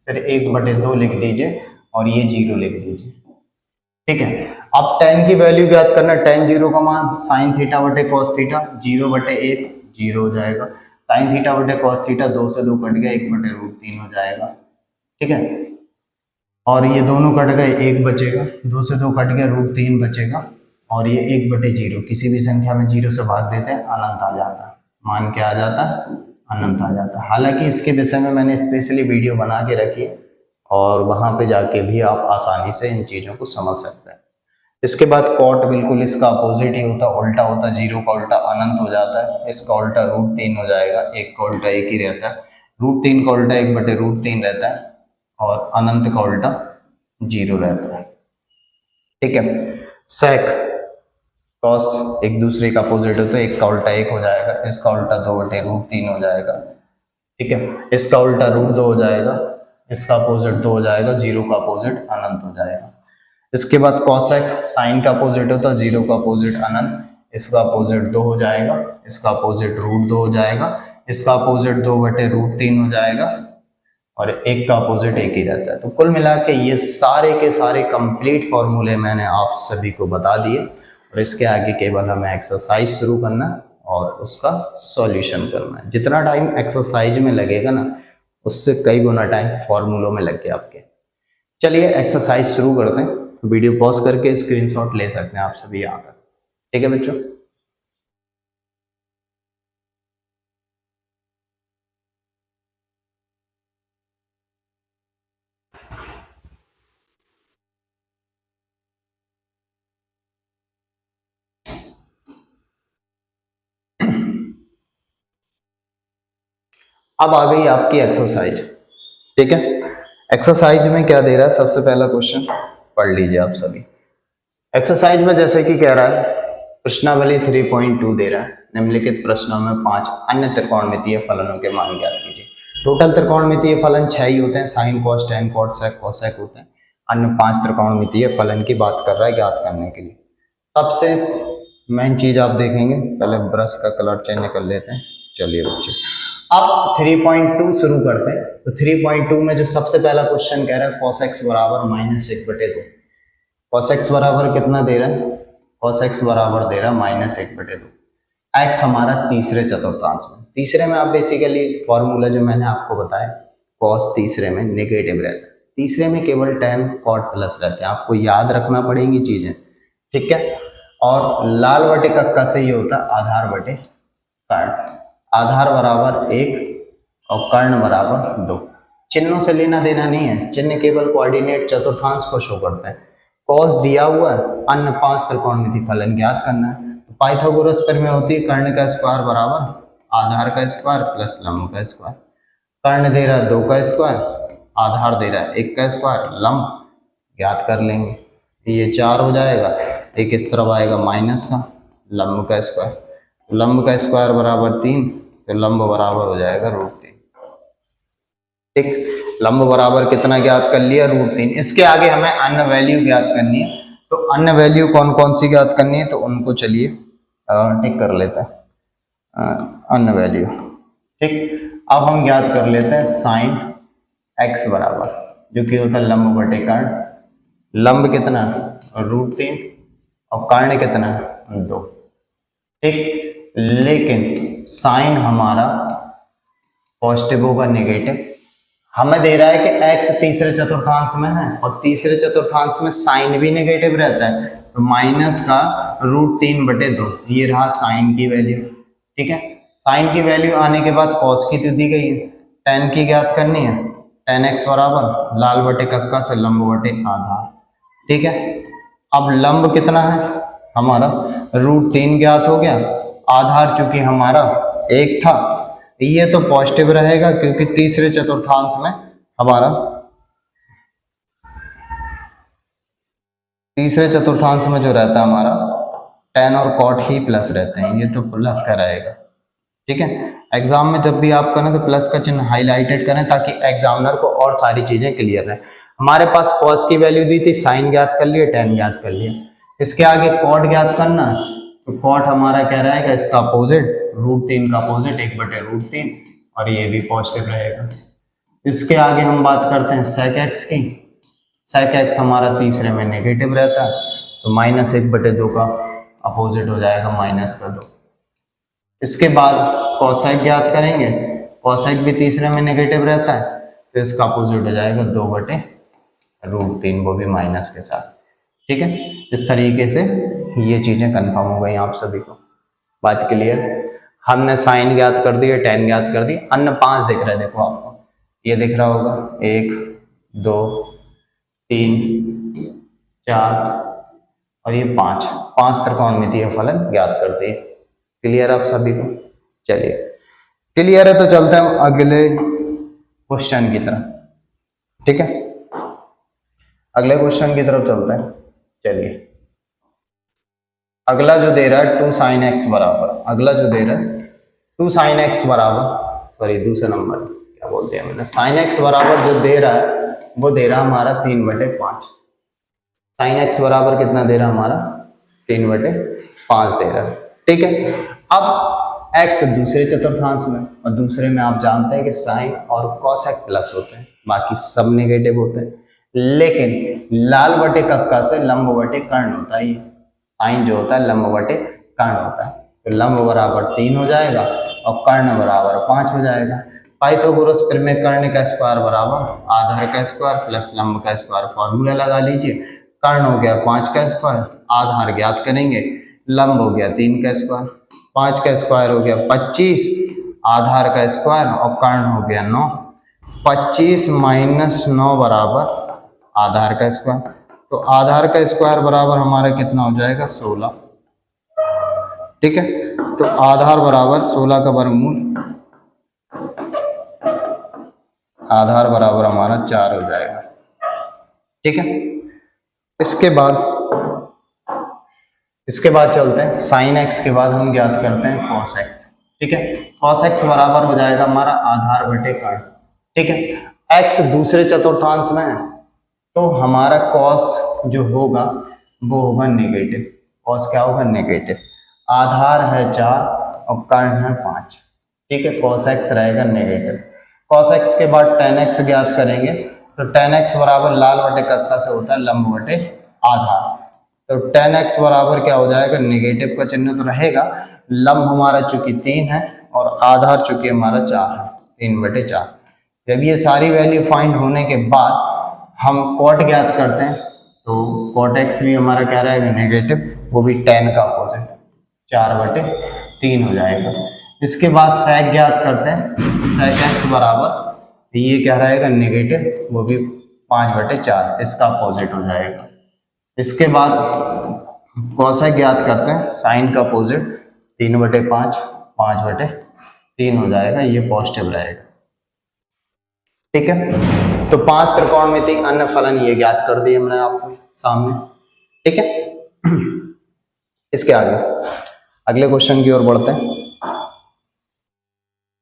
फिर 1/2 लिख दीजिए और ये 0 लिख दीजिए, ठीक है। अब tan की वैल्यू ज्ञात करना, tan 0 का मान sin थीटा बटे cos थीटा, 0/1 0 हो जाएगा। sin थीटा बटे cos थीटा 2 से 2 कट गया, 1/√3 हो जाएगा, ठीक है। और ये दोनों कट गए, एक बचेगा, 2 से 2 कट गया, √3 बचेगा, और ये 1/0 किसी भी संख्या में 0 से भाग देते हैं अनंत आ जाता है, मान के आ जाता है अनंत आ जाता है। हालांकि इसके विषय में मैंने स्पेशली वीडियो बना के रखी है और वहां पे जाके भी आप आसानी से इन चीजों को समझ सकते हैं। इसके बाद कॉट बिल्कुल इसका अपोजिट ही होता, उल्टा होता, 0 का उल्टा अनंत हो जाता है, इसका उल्टा √3 हो जाएगा, 1 का उल्टा 1 ही रहता है, √3 का उल्टा 1/√3 रहता है, और अनंत का उल्टा 0 रहता है। ठीक है। सेक कॉस एक दूसरे का अपोजिट हो तो 1 का उल्टा 1 हो जाएगा, इसका उल्टा 2/√3 हो जाएगा। ठीक है। इसका उल्टा √2 हो जाएगा, इसका अपोजिट 2 हो जाएगा, 0 का अपोजिट अनंत हो जाएगा। इसके बाद कॉसेक साइन का अपोजिट हो तो 0 का अपोजिट अनंत, इसका अपोजिट 2 हो जाएगा, इसका अपोजिट √2 हो जाएगा, इसका अपोजिट 2/√3 हो जाएगा, और 1 का अपोजिट 1 ही रहता है। तो कुल मिला के ये सारे के सारे कंप्लीट फॉर्मूले मैंने आप सभी को बता दिए, और इसके आगे केवल हमें एक्सरसाइज शुरू करना है और उसका सॉल्यूशन करना है। जितना टाइम एक्सरसाइज में लगेगा ना, उससे कई गुना टाइम फॉर्मूलों में लग गया आपके। चलिए एक्सरसाइज शुरू करते हैं। वीडियो पॉज करके स्क्रीनशॉट ले सकते हैं आप सभी यहाँ तक। ठीक है बच्चों। अब आ गई आपकी एक्सरसाइज। ठीक है। एक्सरसाइज में क्या दे रहा है, सबसे पहला क्वेश्चन पढ़ लीजिए आप सभी। एक्सरसाइज में जैसे कि कह रहा है, प्रश्नावली 3.2 दे रहा है, निम्नलिखित प्रश्नों में 5 अन्य त्रिकोणमितीय फलनों के मान ज्ञात कीजिए। टोटल त्रिकोणमितीय फलन 6 ही होते हैं, sine cos tan cot sec cosec होते हैं। अन्य 5 त्रिकोणमितीय फलन की बात कर रहा है ज्ञात करने के लिए। सबसे मेन चीज आप देखेंगे, पहले ब्रश का कलर चेंज कर लेते हैं। चलिए बच्चे अब 3.2 शुरू करते हैं। तो 3.2 में जो सबसे पहला क्वेश्चन कह रहा है cos x बराबर -1/2। cos x बराबर कितना दे रहा है, cos x बराबर दे रहा है -1/2। x हमारा तीसरे चतुर्थांश में, तीसरे में आप बेसिकली फॉर्मूला जो मैंने आपको बताया, cos तीसरे में नेगेटिव रहता है, तीसरे में केवल tan cot प्लस रहते हैं, आपको याद रखना पड़ेंगी चीजें। ठीक है। और लाल बटे कक्का से ये होता है आधार बटे कर्ण, आधार बराबर 1 और कर्ण बराबर 2। चिन्हों से लेना देना नहीं है, चिन्ह केवल कोऑर्डिनेट चतुर्थांश को शो करता है। कॉस दिया हुआ है, अन्य 5 त्रिकोणमितीय फलन ज्ञात करना है। तो पाइथागोरस प्रमेय होती है कर्ण का स्क्वायर बराबर आधार का स्क्वायर प्लस लंब का स्क्वायर। कर्ण दे रहा है 2 का स्क्वायर, आधार दे रहा है 1 का स्क्वायर, लंब ज्ञात कर लेंगे। ये 4 हो जाएगा, एक इस तरफ आएगा माइनस का, लंब का स्क्वायर, लंब का स्क्वायर बराबर 3, तो लंब बराबर हो जाएगा √3। ठीक। लंब बराबर कितना ज्ञात कर लिया, √3। इसके आगे हमें अन्य वैल्यू ज्ञात करनी है। तो अन्य वैल्यू कौन कौन सी ज्ञात करनी है, तो उनको चलिए टिक कर लेते हैं अन्य वैल्यू। ठीक। अब हम ज्ञात कर लेते हैं साइन x बराबर, जो कि होता है लंब बटे कर्ण। लंब कितना, √3, और कर्ण कितना, 2। ठीक। लेकिन साइन हमारा पॉजिटिव होगा, नेगेटिव। हमें दे रहा है कि x तीसरे चतुर्थांश में है, और तीसरे चतुर्थांश में साइन भी नेगेटिव रहता है, तो माइनस का √3/2, ये रहा साइन की वैल्यू। ठीक है। साइन की वैल्यू आने के बाद कॉस की तो दी गई है, tan की ज्ञात करनी है, tan x बराबर लाल बटे कक्का से लंब बटे आधार। ठीक है। अब लंब कितना है हमारा, √3 ज्ञात हो गया, आधार चूंकि हमारा 1 था, ये तो पॉजिटिव रहेगा क्योंकि तीसरे चतुर्थांश में हमारा, तीसरे चतुर्थांश में जो रहता है हमारा tan और cot ही प्लस रहते हैं, ये तो प्लस का रहेगा। ठीक है। एग्जाम में जब भी आप करें तो प्लस का चिन्ह हाईलाइटेड करें ताकि एग्जामिनर को और सारी चीजें क्लियर रहे। हमारे पास cos की वैल्यू दी थी, साइन ज्ञात कर लिया, tan ज्ञात कर लिया। इसके आगे cot ज्ञात करना, तो cot हमारा क्या रहेगा, इसका अपोजिट, √3 का अपोजिट 1/√3, और ये भी पॉजिटिव रहेगा। इसके आगे हम बात करते हैं sec x की। sec x हमारा तीसरे में नेगेटिव रहता है, तो -1/2 का अपोजिट हो जाएगा -2। इसके बाद cosec ज्ञात करेंगे, cosec भी तीसरे में नेगेटिव रहता है, तो इसका अपोजिट हो जाएगा 2/2। √3 वो भी माइनस के साथ। ठीक है, इस तरीके से ये चीज़ें कंफर्म हो गई आप सभी को। बात क्लियर? हमने साइन ज्ञात कर दिए, tan ज्ञात कर दी, अन्य 5 दिख रहा है, देखो आपको ये दिख रहा होगा 1 2 3 4 और ये 5 त्रिकोणमितीय फलन ज्ञात करते हैं। क्लियर आप सभी को? चलिए क्लियर है तो चलते हैं अगले क्वेश्चन की तरफ। ठीक है, अगले क्वेश्चन की तरफ चलते हैं। चलिए अगला जो दे रहा है 2 sin x बराबर, अगला जो दे रहा है 2 sin x बराबर, सॉरी दूसरा नंबर क्या बोलते हैं मैंने, sin x बराबर जो दे रहा है वो दे रहा है हमारा 3/5। sin x बराबर कितना दे रहा है हमारा 3/5 दे रहा है। ठीक है, अब x दूसरे चतुर्थांश में और दूसरे में आप जानते हैं कि साइन और cosec प्लस होते हैं, बाकी सब नेगेटिव होते हैं, लेकिन लाल बटे कक्का से लंब बटे कर्ण होता है। साइन जो होता है लंब बटे कर्ण होता है, तो लंब बराबर 3 हो जाएगा और कर्ण बराबर 5 हो जाएगा। पाइथागोरस प्रमेय कर्ण का स्क्वायर बराबर आधार का स्क्वायर प्लस लंब का स्क्वायर, फॉर्मूला लगा लीजिए। कर्ण हो गया 5 का स्क्वायर, आधार ज्ञात करेंगे, लंब हो गया 3 का स्क्वायर, 5 का स्क्वायर हो गया 25, आधार का स्क्वायर और कर्ण हो गया 9। 25 - 9 बराबर आधार का स्क्वायर, तो आधार का स्क्वायर बराबर हमारा कितना हो जाएगा 16। ठीक है, तो आधार बराबर 16 का वर्गमूल, आधार बराबर हमारा 4 हो जाएगा। ठीक है, इसके बाद चलते हैं साइन x के बाद हम ज्ञात करते हैं cos x। ठीक है, cos x बराबर हो जाएगा हमारा आधार बटे कर्ण। ठीक है, x दूसरे चतुर्थांश में है तो हमारा cos जो होगा वो होगा नेगेटिव। cos क्या होगा? नेगेटिव। आधार है 4 और कर्ण है 5। ठीक है, cos x रहेगा नेगेटिव। cos x के बाद tan x ज्ञात करेंगे, तो tan x बराबर लाल बटे कक्का से होता है लंब बटे आधार, तो tan x बराबर क्या हो जाएगा? नेगेटिव का चिन्ह तो रहेगा, लंब हमारा चूंकि 3 है और आधार चूंकि हमारा 4 है, 3/4। जब ये सारी वैल्यू फाइंड होने के बाद हम cot ज्ञात करते हैं, तो cot x भी हमारा क्या रहेगा? नेगेटिव, वो भी tan का अपोजिट 4/3 हो जाएगा। इसके बाद sec ज्ञात करते हैं, sec x बराबर ये क्या रहेगा? नेगेटिव, वो भी 5/4, इसका अपोजिट हो जाएगा। इसके बाद cosec ज्ञात करते हैं, साइन का अपोजिट 3/5, 5/3 हो जाएगा, ये पॉजिटिव रहेगा। ठीक है, तो 5 त्रिकोणमिति अन्य फलन ये ज्ञात कर दिए हमने आपको सामने। ठीक है, इसके आगे अगले क्वेश्चन की ओर बढ़ते हैं।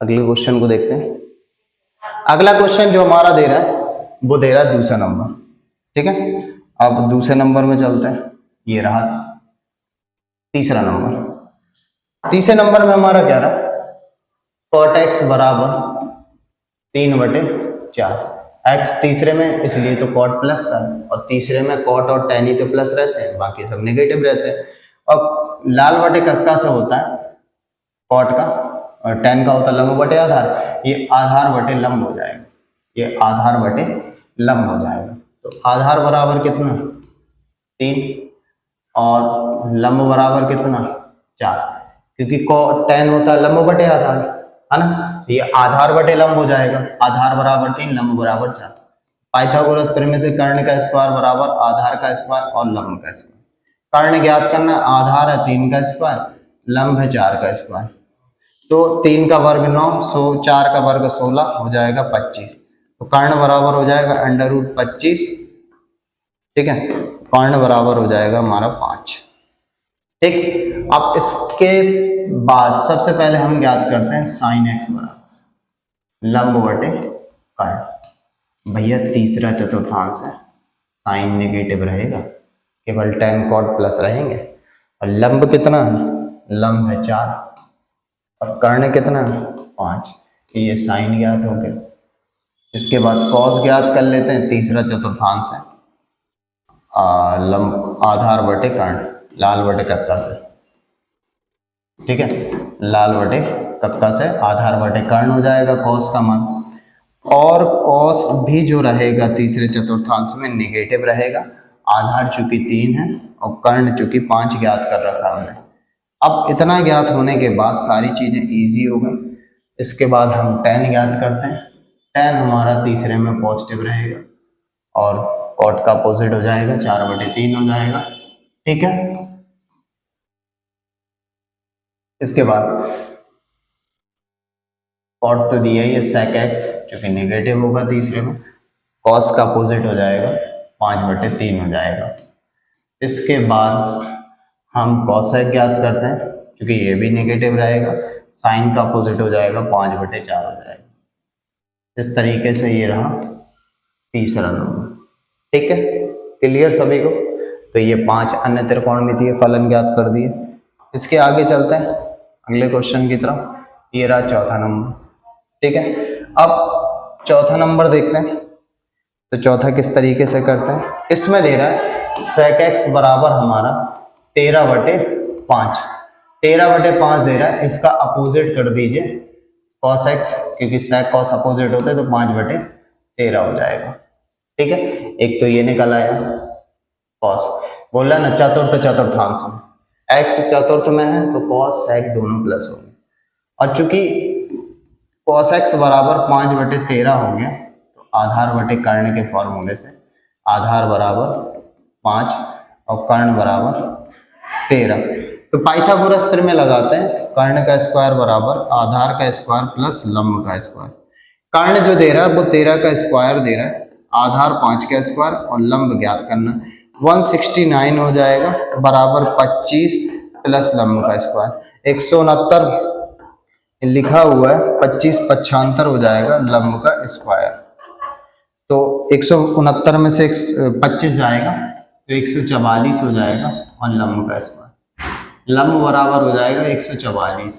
अगले क्वेश्चन को देखते हैं। अगला क्वेश्चन जो हमारा दे रहा है वो दे रहा है दूसरा नंबर। ठीक है, अब दूसरे नंबर में चलते हैं। ये रहा तीसरा नंबर। तीसरे नंबर में हमारा क्या रहा? cot x बराबर 3/4। x तीसरे में इसलिए तो cot प्लस का है, और तीसरे में cot और tan ही तो प्लस रहते हैं, बाकी सब नेगेटिव रहते हैं। और लाल बटे कक्का से होता है cot का, और tan का होता है लंब बटे आधार, ये आधार बटे लंब हो जाएगा, ये आधार बटे लंब हो जाएगा। तो आधार बराबर कितना? 3 और लंब बराबर कितना? 4, क्योंकि tan होता है लंब बटे आधार, है ना, ये आधार बटे लंब हो जाएगा। आधार बराबर 3, लंब बराबर 4। पाइथागोरस प्रमेय से कर्ण का स्क्वायर बराबर आधार का स्क्वायर और लंब का स्क्वायर। कर्ण ज्ञात करना, आधार है 3 का स्क्वायर, लंब है 4 का स्क्वायर, तो 3 का वर्ग 9, 4 का वर्ग 16 हो जाएगा 25। तो कर्ण बराबर हो जाएगा √25। ठीक है, कर्ण बराबर हो जाएगा हमारा 5। ठीक, अब इसके बाद सबसे पहले हम ज्ञात करते हैं साइन x बराबर लंब बटे कर्ण। भैया तीसरा चतुर्थांश है, साइन नेगेटिव रहेगा, केवल tan cot प्लस रहेंगे। और लंब कितना है? लंब है 4 और कर्ण कितना है? 5। ये साइन ज्ञात हो गया। इसके बाद cos ज्ञात कर लेते हैं, तीसरा चतुर्थांश है, लंब आधार बटे कर्ण, लाल बटे कक्का से। ठीक है, लाल बटे कक्का से आधार बटे कर्ण हो जाएगा cos का मान। और कॉस भी जो रहेगा तीसरे चतुर्थांश में नेगेटिव रहेगा। आधार चूंकि 3 है और कर्ण चूंकि 5 ज्ञात कर रखा हमने। अब इतना ज्ञात होने के बाद सारी चीजें इजी हो गई। इसके बाद हम tan ज्ञात करते हैं। tan हमारा तीसरे में पॉजिटिव रहेगा और cot का अपोजिट हो जाएगा, 4/3 हो जाएगा। ठीक है, इसके बाद cot तो दिया ही है sec x जो कि नेगेटिव होगा तीसरे में, cos का अपोजिट हो जाएगा, 5/3 हो जाएगा। इसके बाद हम cosec ज्ञात करते हैं क्योंकि ये भी नेगेटिव रहेगा, साइन का अपोजिट हो जाएगा, 5/4 हो जाएगा। इस तरीके से ये रहा तीसरा नंबर। ठीक है, क्लियर सभी को? तो ये 5 अन्य त्रिकोणमितीय फलन ज्ञात कर दिए। इसके आगे चलते हैं अगले क्वेश्चन की तरफ। ये रहा चौथा नंबर। ठीक है, अब चौथा नंबर देखते हैं। तो चौथा किस तरीके से करते हैं? इसमें दे रहा है sec x बराबर हमारा 13/5। 13/5 दे रहा है, इसका अपोजिट कर दीजिए cos x, क्योंकि sec cos अपोजिट होते हैं तो 5/13 हो जाएगा। ठीक है, एक तो ये निकल आया cos, बोला ना चतुर्थ चतुर्थांश में, x चतुर्थ में है तो cos sec दोनों प्लस होंगे। और चूंकि cos x बराबर 5/13 हो गया तो आधार बटे कर्ण के फॉर्मूले से आधार बराबर 5 और कर्ण बराबर 13। तो पाइथागोरस में लगाते हैं, कर्ण का स्क्वायर बराबर आधार का स्क्वायर प्लस लंब का स्क्वायर। कर्ण जो दे रहा है वो 13 का स्क्वायर दे रहा है, आधार 5 का स्क्वायर और लंब ज्ञात करना। 169 हो जाएगा बराबर 25 प्लस लंब का स्क्वायर। 169 लिखा हुआ है, 25 पक्षांतर हो जाएगा लंब का स्क्वायर। तो 169 में से 25 जाएगा तो 144 हो जाएगा और लंब का स्क्वायर। लंब बराबर हो जाएगा 144,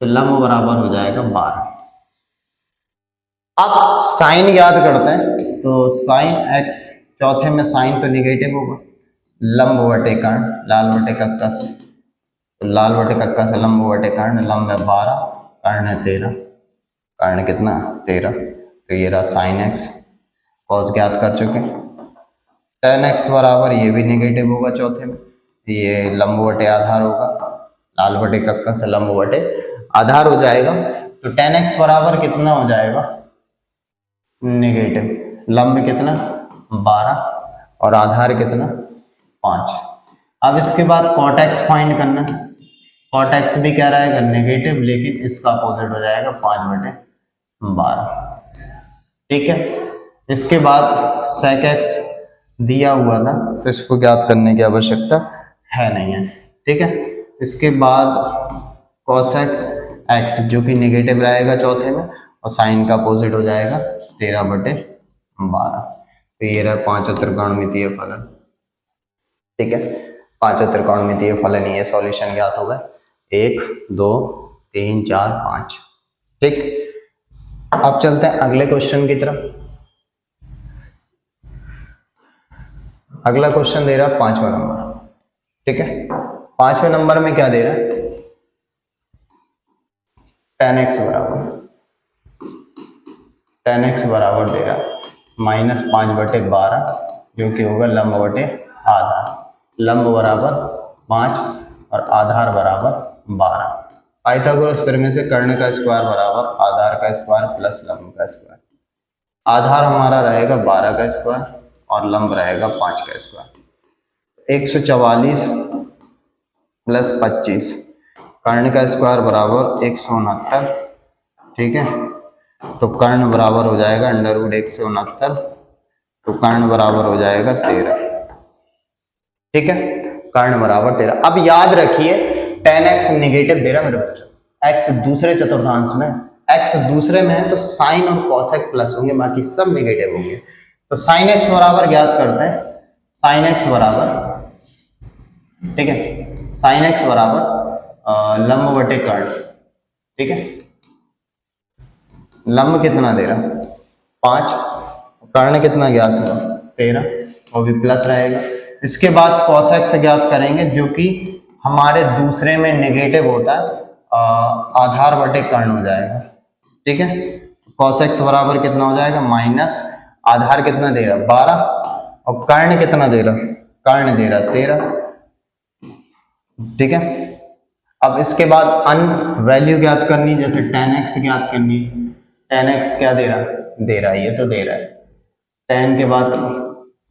तो लंब बराबर हो जाएगा 12। अब साइन याद करते हैं, तो साइन x, चौथे में साइन तो निगेटिव होगा, लंब बटे कर्ण, लाल बटे कक्का से, तो लाल बटे कक्का से लंब बटे कर्ण, लंब है 12, कर्ण है 13, कर्ण कितना 13, तो ये रहा साइन x। कॉस ज्ञात कर चुके। tan x बराबर ये भी नेगेटिव होगा चौथे में, ये लंब बटे आधार होगा, लाल बटे कक्का से लंब बटे आधार हो जाएगा। तो tan x बराबर कितना हो जाएगा नेगेटिव, लंब कितना 12 और आधार कितना 5। अब इसके बाद cot x फाइंड करना। cot x भी क्या रहेगा नेगेटिव, लेकिन इसका अपोजिट हो जाएगा 5/12। ठीक है, इसके बाद sec x दिया हुआ था तो इसको ज्ञात करने की आवश्यकता है नहीं है। ठीक है, इसके बाद cosec x जो कि नेगेटिव रहेगा चौथे में और साइन का अपोजिट हो जाएगा 13/12। तो ये रहा पांचों त्रिकोणमितीय फलन। ठीक है, पांचों त्रिकोणमितीय फलन, ये सॉल्यूशन ज्ञात हो गए 1 2 3 4 5। ठीक, अब चलते हैं अगले क्वेश्चन की तरफ। अगला क्वेश्चन दे रहा है 5वां नंबर। ठीक है, 5वें नंबर में क्या दे रहा है tan x बराबर दे रहा है -5/12 जो कि होगा लंब बटे आधार। लंब बराबर 5 और आधार बराबर 12। पाइथागोरस प्रमेय से कर्ण का स्क्वायर बराबर आधार का स्क्वायर प्लस लंब का स्क्वायर। आधार हमारा रहेगा 12 का स्क्वायर और लंब रहेगा 5 का स्क्वायर। 144 प्लस 25, कर्ण का स्क्वायर बराबर 169। ठीक है, तो कर्ण बराबर हो जाएगा √169, तो कर्ण बराबर हो जाएगा 13। ठीक है, कर्ण बराबर 13। अब याद रखिए tan x नेगेटिव दे रहा मेरे बच्चों, x दूसरे चतुर्थांश में, x दूसरे में है तो साइन और cosec प्लस होंगे, बाकी सब नेगेटिव होंगे। तो साइन x बराबर ज्ञात करते हैं। साइन x बराबर, ठीक है, साइन x बराबर लंब बटे कर्ण। ठीक है, लंब कितना दे रहा 5, कर्ण कितना ज्ञात हुआ 13, वो भी प्लस रहेगा। इसके बाद cosec से ज्ञात करेंगे जो कि हमारे दूसरे में नेगेटिव होता है, आधार बटे कर्ण हो जाएगा। ठीक है, cos x बराबर कितना हो जाएगा, माइनस आधार कितना दे रहा 12 और कर्ण कितना दे रहा, कर्ण दे रहा 13। ठीक है, अब इसके बाद अन्य वैल्यू ज्ञात करनी, जैसे tan x ज्ञात करनी। tan x क्या दे रहा है, ये तो दे रहा है। tan के बाद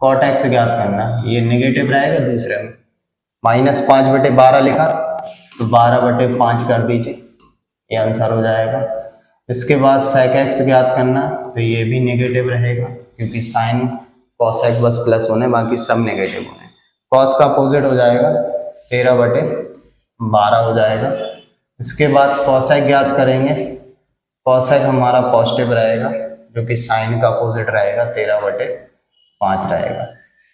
cot x ज्ञात करना, ये नेगेटिव रहेगा दूसरे में, माइनस 5/12 लिखा तो 12/5 कर दीजिए, ये आंसर हो जाएगा। इसके बाद sec x ज्ञात करना, तो ये भी नेगेटिव रहेगा क्योंकि साइन cos x बस प्लस होने, बाकी सब नेगेटिव होने। cos का अपोजिट हो जाएगा 13/12 हो जाएगा। इसके बाद cos x ज्ञात करेंगे, cos x हमारा पॉजिटिव रहेगा जो कि साइन का अपोजिट रहेगा 13/5 रहेगा।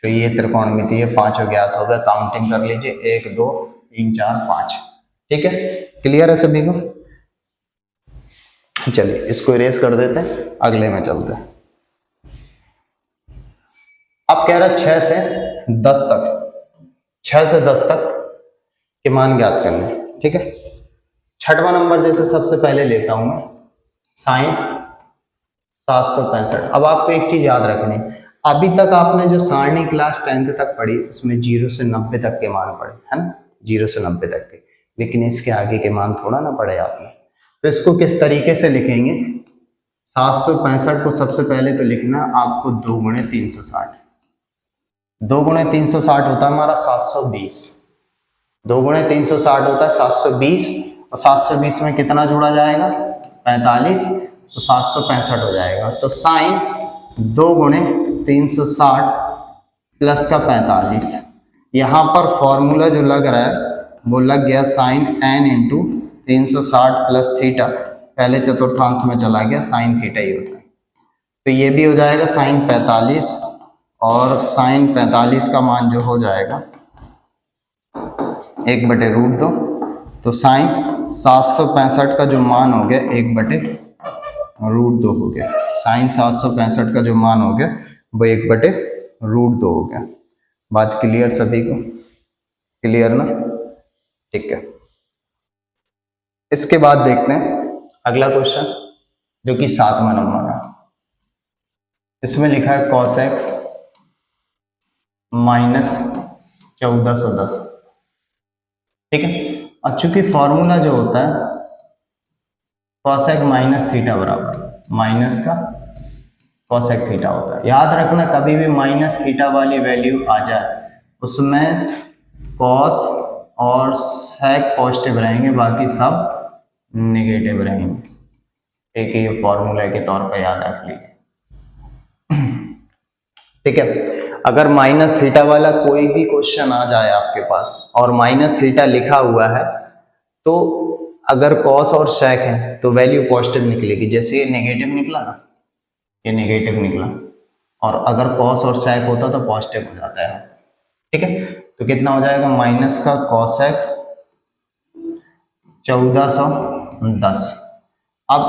तो ये त्रिकोणमितीय पांचों ज्ञात हो गए, काउंटिंग कर लीजिए 1 2 3 4 5। ठीक है, क्लियर है सभी को? चलिए इसको इरेज कर देते हैं, अगले में चलते हैं। अब कह रहा है 6 से 10 तक, 6 से 10 तक के मान ज्ञात करने। ठीक है, छठवां नंबर जैसे सबसे पहले लेता हूं मैं, साइन 765। अब आपको एक चीज याद रखनी, अभी तक आपने जो सारणी क्लास 10th तक पढ़ी उसमें 0 से 90 तक के मान पढ़े, है ना, 0 से 90 तक के, लेकिन इसके आगे के मान थोड़ा ना पढ़े आपने। तो इसको किस तरीके से लिखेंगे, 765 को सबसे पहले तो लिखना आपको 2 गुणे 360, 2 गुणे 360 होता है हमारा 720, 2 गुणे 360 होता है 720, और 720 में कितना जोड़ा जाएगा 45, तो 765 हो जाएगा। तो साइन 2 गुणे 360 प्लस का 45, यहाँ पर फॉर्मूला जो लग रहा है वो लग गया sine n into 360 plus theta, पहले चतुर्थांश में चला गया, साइन थीटा ही होता है। तो ये भी हो जाएगा साइन 45, और साइन 45 का मान जो हो जाएगा 1/√2। तो साइन 765 का जो मान हो गया 1/√2 हो गया, साइन 765 का जो मान हो गया वो 1/√2 हो गया। बात क्लियर सभी को? क्लियर ना? ठीक है, इसके बाद देखते हैं अगला क्वेश्चन जो कि 7वां नंबर है। इसमें लिखा है cos x माइनस 1410। ठीक है, और चूंकि फॉर्मूला जो होता है cos x माइनस थीटा बराबर माइनस का cos x थीटा होता है। याद रखना कभी भी माइनस थीटा वाली वैल्यू आ जाए उसमें cos और sec पॉजिटिव रहेंगे, बाकी सब नेगेटिव रहेंगे। एक ये फॉर्मूला के तौर पर याद रख लीजिए। ठीक है, अगर माइनस थीटा वाला कोई भी क्वेश्चन आ जाए आपके पास और माइनस थीटा लिखा हुआ है, तो अगर cos और sec है तो वैल्यू पॉजिटिव निकलेगी। जैसे ये नेगेटिव निकला ना, ये नेगेटिव निकला, और अगर cos और sec होता तो पॉजिटिव हो जाता है। ठीक है, तो कितना हो जाएगा माइनस का cos x 1410। अब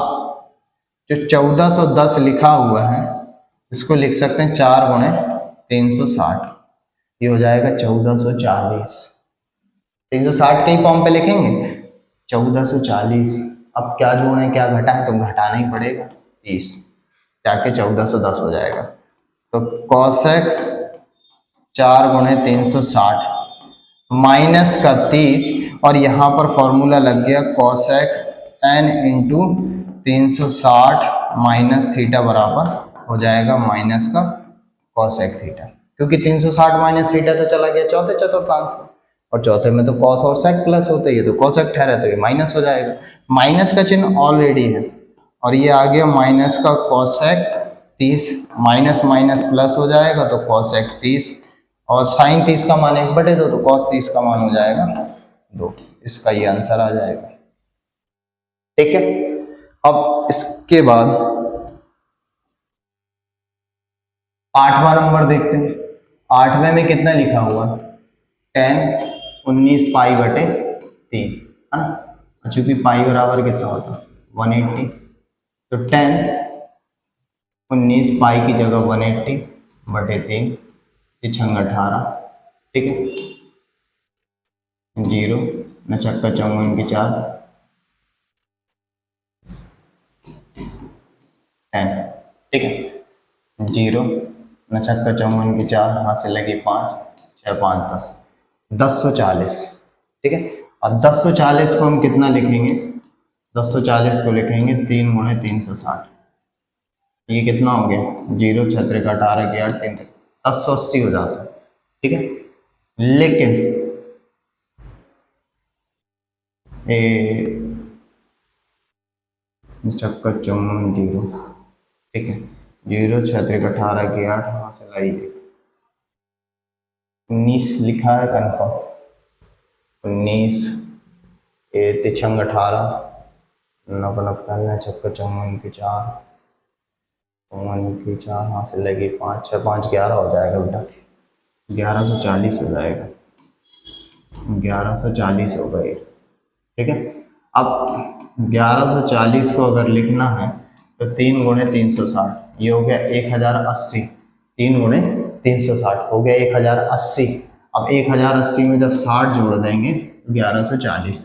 जो 1410 लिखा हुआ है इसको लिख सकते हैं 4 गुणे 360, ये हो जाएगा 1440। 360 के ही फॉर्म पे लिखेंगे 1440। अब क्या जोड़े क्या घटाएं, तो घटाना ही पड़ेगा 30, जाके 1410 हो जाएगा। तो cos x 4 गुणे 360 माइनस का 30, और यहाँ पर फॉर्मूला लग गया cos x n into 360 minus theta बराबर हो जाएगा माइनस का cos x थीटा, क्योंकि 360 माइनस थीटा तो चला गया चौथे चतुर्थांश में, और चौथे में तो cos और sec प्लस होते ही, तो cos x ठहरा तो ये माइनस हो जाएगा। माइनस का चिन्ह ऑलरेडी है, और ये आ गया माइनस का cos x 30, minus minus plus हो जाएगा तो cos x 30, और साइन 30 का मान 1/2 तो cos 30 का मान हो जाएगा 2। इसका ये आंसर आ जाएगा। ठीक है, अब इसके बाद 8वां नंबर देखते हैं। 8वें में कितना लिखा हुआ, tan 19 पाई/3, है ना, चूंकि पाई बराबर कितना होता 180, तो tan 19 पाई की जगह 180/3, 6 18। ठीक है, 0 न छक्का चौवन की 4, ठीक है। 0 9 छक्का 54 की 4, हाथ से लगी 5, 6 5 10, 1040। ठीक है। अब 1040 को हम कितना लिखेंगे, 1040 को लिखेंगे 3 गुणे 360। ये कितना हो गया, 0 6 का 18 की 8 3 1080 हो जाता है। ठीक है। लेकिन छक्का 54 0, ठीक है, 0 6 का 18 की 8, हाँ से लाइए 19 लिखा है कन्फर्म, 19 तिछंग 18, 9 छक्का 54 की 4, 54 की 4, हाँ से लगी 5 6 5 11 हो जाएगा बेटा, 1140 हो जाएगा, 1140 हो गई। ठीक है। अब 1140 को अगर लिखना है तो 3 गुणे 360, ये हो गया 1080, 3 गुणे 360 हो गया 1080। अब 1080 में जब 60 जोड़ देंगे 1140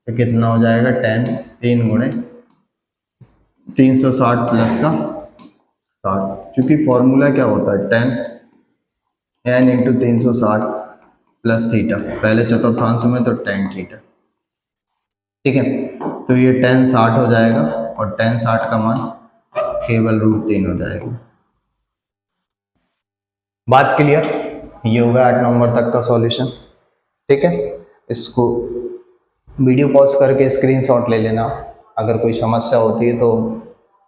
तो कितना हो जाएगा 10, 3 गुणे 360 प्लस का 60, क्योंकि फॉर्मूला क्या होता है 10 n इंटू 360 प्लस थीटा, पहले चतुर्थांश में तो 10 थीटा। ठीक है। तो ये 10 60 हो जाएगा और 10 60 का मान केवल √3 हो जाएगा। बात क्लियर। ये होगा 8 नंबर तक का सॉल्यूशन। ठीक है। इसको वीडियो पॉज करके स्क्रीनशॉट ले लेना, अगर कोई समस्या होती है तो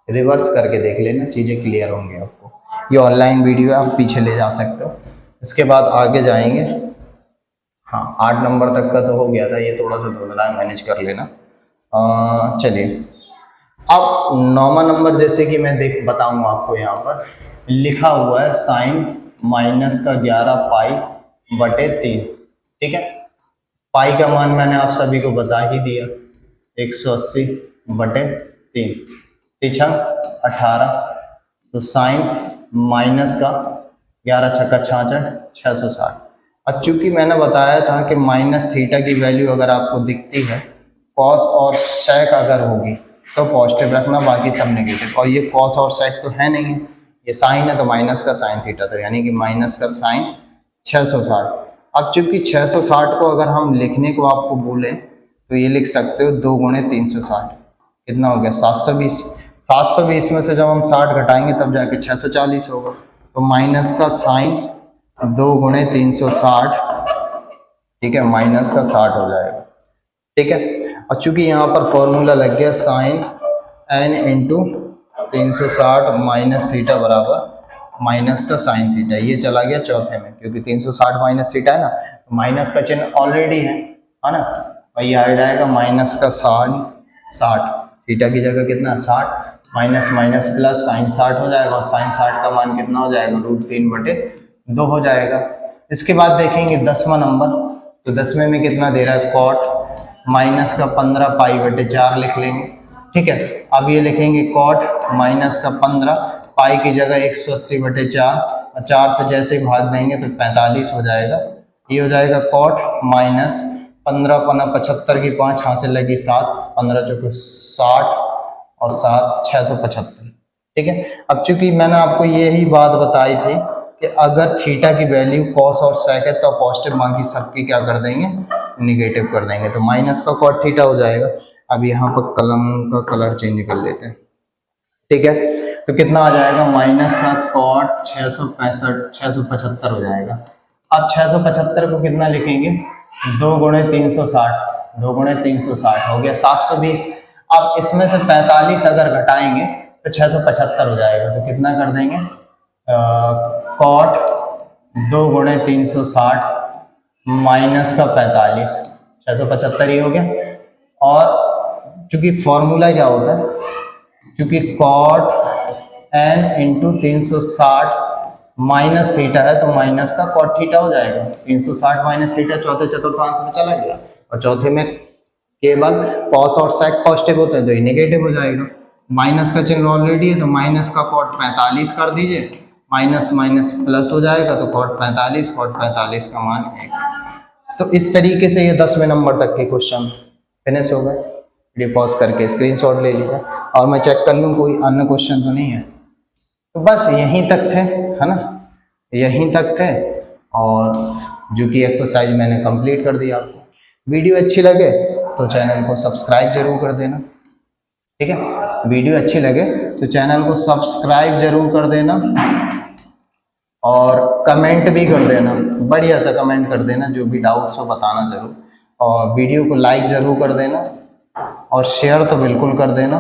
रिवर्स करके देख लेना, चीज़ें क्लियर होंगी आपको। ये ऑनलाइन वीडियो है, आप पीछे ले जा सकते हो। इसके बाद आगे जाएंगे। हाँ 8 नंबर तक का तो हो गया था, ये थोड़ा सा धुंधला मैनेज कर लेना। चलिए अब 9वां नंबर, जैसे कि मैं बताऊंगा आपको, यहाँ पर लिखा हुआ है साइन -11 पाई बटे 3। ठीक है। पाई का मान मैंने आप सभी को बता ही दिया, 180 बटे 3, तिछंग 18, तो साइन माइनस का 11 छक्का 66 660। अब चूंकि मैंने बताया था कि माइनस थीटा की वैल्यू अगर आपको दिखती है, कॉस और सेक अगर होगी तो पॉजिटिव रखना, बाकी सब नेगेटिव। और ये कॉस और सेक तो है नहीं है, ये साइन है तो माइनस का साइन थीटा, तो यानी कि माइनस का साइन 660। अब चूंकि 660 को अगर हम लिखने को आपको बोले तो ये लिख सकते हो 2 गुणे 360, कितना हो गया 720। 720 में से जब हम 60 घटाएंगे तब जाके 640 होगा, तो माइनस का साइन 2 गुणे 360, ठीक है, माइनस का 60 हो जाएगा। ठीक है। और चूंकि यहाँ पर फॉर्मूला लग गया sine n into 360 minus theta बराबर माइनस का साइन थीटा, ये चला गया चौथे में, क्योंकि 360 माइनस थीटा है ना, तो माइनस का चिन्ह ऑलरेडी है ना, वही आ जाएगा माइनस का साइन 60, थीटा की जगह कितना 60, माइनस माइनस प्लस साइन 60 हो जाएगा, और साइन 60 का मान कितना हो जाएगा √3 बटे 2 हो जाएगा। इसके बाद देखेंगे 10वां नंबर, तो 10वें में कितना दे रहा है, कॉट माइनस का 15 पाई बटे 4 लिख लेंगे। ठीक है। अब ये लिखेंगे कॉट माइनस का 15 पाई की जगह 180 बटे 4, और 4 से जैसे ही भाग देंगे तो 45 हो जाएगा। ये हो जाएगा कॉट माइनस 15 पना 75 की 5, हाथ से लगी 7, 15 चौके 60 और 7 675। ठीक है। अब चूंकि मैंने आपको यही बात बताई थी कि अगर थीटा की वैल्यू कॉस और सेक है तो पॉजिटिव, बाकी सबकी क्या कर देंगे निगेटिव कर देंगे, तो माइनस का कॉट थीटा हो जाएगा। अब यहाँ पर कलम का कलर चेंज कर लेते हैं। ठीक है। तो कितना आ जाएगा, माइनस का कॉट 675 हो जाएगा। अब 675 को कितना लिखेंगे, 2 गुणे 360, 2 गुणे 360 हो गया 720। अब इसमें से 45 अगर घटाएंगे तो 675 हो जाएगा, तो कितना कर देंगे, कॉट 2 गुणे 360 माइनस का 45, 675 ही हो गया। और चूंकि फॉर्मूला क्या होता है, क्योंकि cot n into 360 minus theta है तो माइनस का कॉट थीटा हो जाएगा। 360 माइनस थीटा चौथे चतुर्थांश में चला गया, और चौथे में केवल कॉस और सेक पॉजिटिव होते हैं तो ये नेगेटिव हो जाएगा। माइनस का चिन्ह ऑलरेडी है तो माइनस का कॉट 45 कर दीजिए, माइनस माइनस प्लस हो जाएगा तो कॉट 45 का मान 1। तो इस तरीके से ये 10वें नंबर तक के क्वेश्चन फिनिश हो गए। वीडियो पॉज करके स्क्रीनशॉट ले लीजिए और मैं चेक कर लूँ कोई अन्य क्वेश्चन तो नहीं है। तो बस यहीं तक थे, है ना, यहीं तक थे। और जो कि एक्सरसाइज मैंने कंप्लीट कर दी आपको। वीडियो अच्छी लगे तो चैनल को सब्सक्राइब जरूर कर देना, ठीक है। वीडियो अच्छी लगे तो चैनल को सब्सक्राइब जरूर कर देना और कमेंट भी कर देना, बढ़िया सा कमेंट कर देना, जो भी डाउट्स हो बताना ज़रूर। और वीडियो को लाइक ज़रूर कर देना और शेयर तो बिल्कुल कर देना,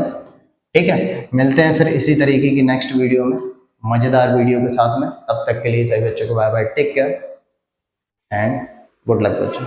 ठीक है। मिलते हैं फिर इसी तरीके की नेक्स्ट वीडियो में, मज़ेदार वीडियो के साथ में। तब तक के लिए सभी बच्चों को bye bye, take care and good luck बच्चों।